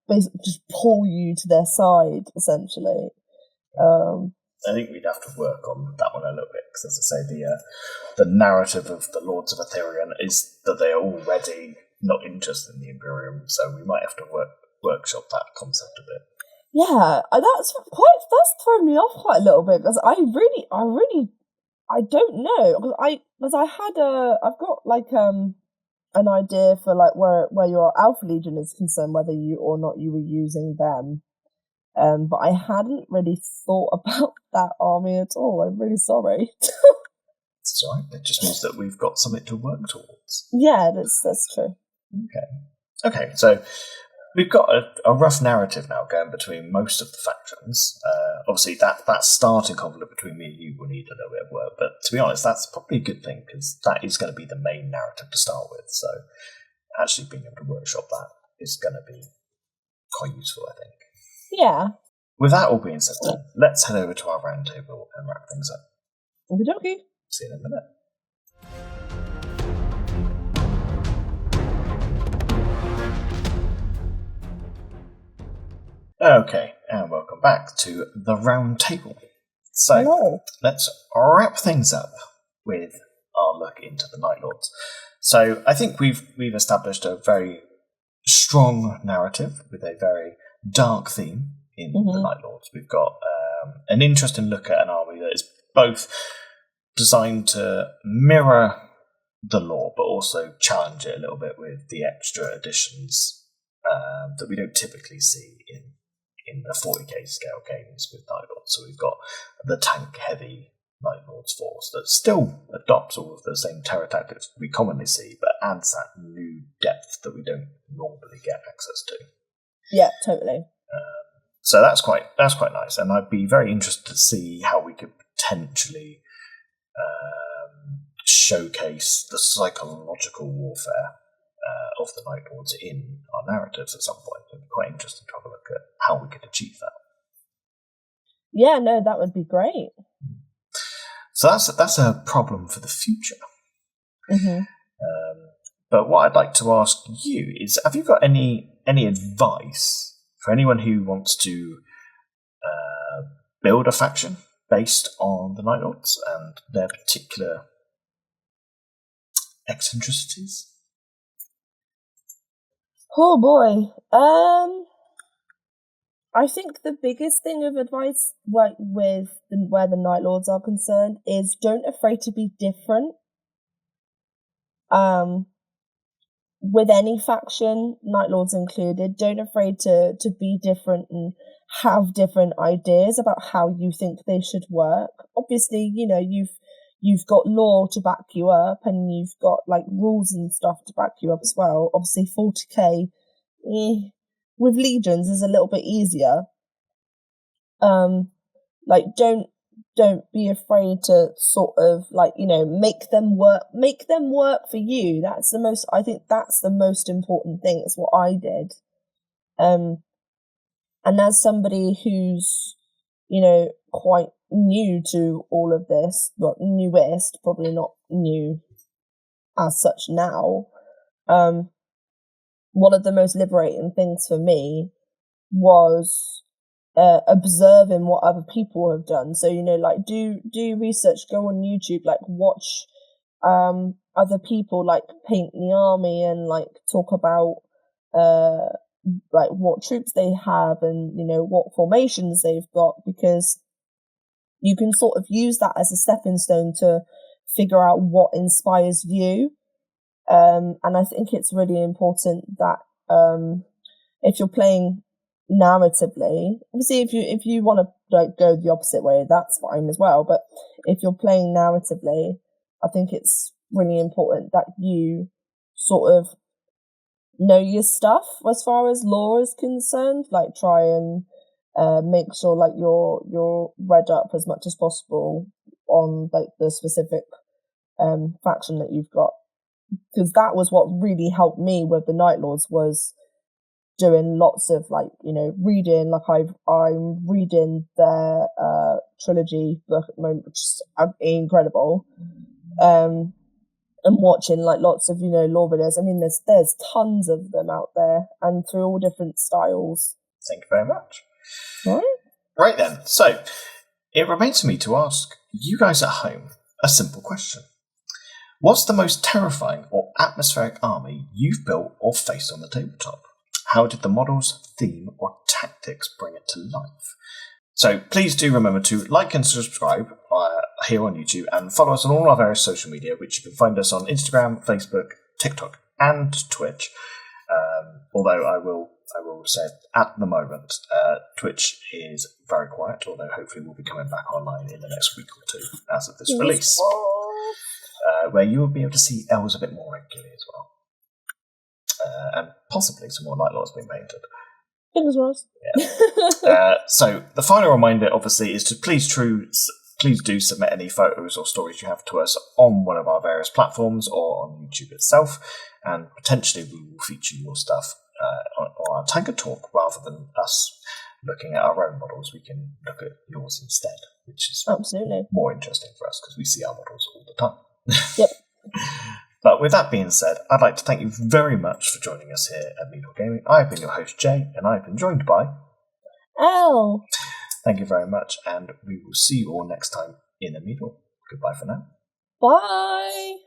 Speaker 2: basically just pull you to their side essentially.
Speaker 1: I think we'd have to work on that one a little bit because, as I say, the narrative of the Lords of Aetherion is that they are already not interested in the Imperium, so we might have to workshop that concept a bit.
Speaker 2: Yeah, that's thrown me off quite a little bit because I don't know because I've got an idea for where your Alpha Legion is concerned, whether you or not you were using them. But I hadn't really thought about that army at all. I'm really sorry.
Speaker 1: It's alright. It just means that we've got something to work towards.
Speaker 2: Yeah, that's true.
Speaker 1: Okay. So we've got a rough narrative now going between most of the factions. Obviously, that starting conflict between me and you will need a little bit of work. But to be honest, that's probably a good thing because that is going to be the main narrative to start with. So actually being able to workshop that is going to be quite useful, I think.
Speaker 2: Yeah.
Speaker 1: With that all being said, then, let's head over to our round table and wrap things up.
Speaker 2: Okey-dokey.
Speaker 1: See you in a minute. Okay, and welcome back to the round table. So,
Speaker 2: Hello.
Speaker 1: Let's wrap things up with our look into the Night Lords. So, I think we've established a very strong narrative with a very dark theme in the Night Lords. We've got an interesting look at an army that is both designed to mirror the lore, but also challenge it a little bit with the extra additions that we don't typically see in the 40k scale games with Night Lords. So we've got the tank-heavy Night Lords force that still adopts all of the same terror tactics we commonly see, but adds that new depth that we don't normally get access to.
Speaker 2: Yeah, totally.
Speaker 1: So that's quite nice, and I'd be very interested to see how we could potentially showcase the psychological warfare of the Night Lords in our narratives at some point. It'd be quite interesting to have a look at how we could achieve that.
Speaker 2: Yeah, no, that would be great.
Speaker 1: So that's a problem for the future.
Speaker 2: Mm-hmm.
Speaker 1: But what I'd like to ask you is, have you got any advice for anyone who wants to build a faction based on the Night Lords and their particular eccentricities?
Speaker 2: Oh boy. I think the biggest thing of advice, like with where the Night Lords are concerned, is don't afraid to be different. With any faction, Night Lords included, don't afraid to be different and have different ideas about how you think they should work. Obviously, you know, you've got lore to back you up, and you've got like rules and stuff to back you up as well. Obviously 40k with Legions is a little bit easier. Like don't be afraid to sort of like, you know, make them work for you. I think that's the most important thing. It's what I did. And as somebody who's, you know, quite new to all of this, well, newest, probably not new as such now, one of the most liberating things for me was observing what other people have done. So, you know, like do research, go on YouTube, like watch other people like paint the army and like talk about like what troops they have and, you know, what formations they've got, because you can sort of use that as a stepping stone to figure out what inspires you. And I think it's really important that if you're playing narratively, obviously if you want to like go the opposite way, that's fine as well, but if you're playing narratively, I think it's really important that you sort of know your stuff as far as lore is concerned. Like try and make sure like you're read up as much as possible on like the specific faction that you've got, because that was what really helped me with the Night Lords, was doing lots of like, you know, reading. Like I'm reading their trilogy book at the moment, which is incredible, and watching like lots of, you know, lore videos. I mean, there's tons of them out there, and through all different styles.
Speaker 1: Thank you very much.
Speaker 2: Right
Speaker 1: then, so it remains for me to ask you guys at home a simple question. What's the most terrifying or atmospheric army you've built or faced on the tabletop? How did the models, theme, or tactics bring it to life? So please do remember to like and subscribe here on YouTube, and follow us on all our various social media, which you can find us on Instagram, Facebook, TikTok, and Twitch. Although I will say at the moment, Twitch is very quiet, although hopefully we'll be coming back online in the next week or two as of this release, where you will be able to see elves a bit more regularly as well. And possibly some more Night Lords being painted.
Speaker 2: Fingers crossed.
Speaker 1: Yeah. So the final reminder, obviously, is to please do submit any photos or stories you have to us on one of our various platforms or on YouTube itself, and potentially we will feature your stuff on our Tankard Talk rather than us looking at our own models. We can look at yours instead, which is
Speaker 2: absolutely
Speaker 1: more interesting for us because we see our models all the time.
Speaker 2: Yep.
Speaker 1: But with that being said, I'd like to thank you very much for joining us here at Mead Wargaming. I've been your host, Jay, and I've been joined by
Speaker 2: Elle.
Speaker 1: Thank you very much, and we will see you all next time in the Mead. Goodbye for now.
Speaker 2: Bye.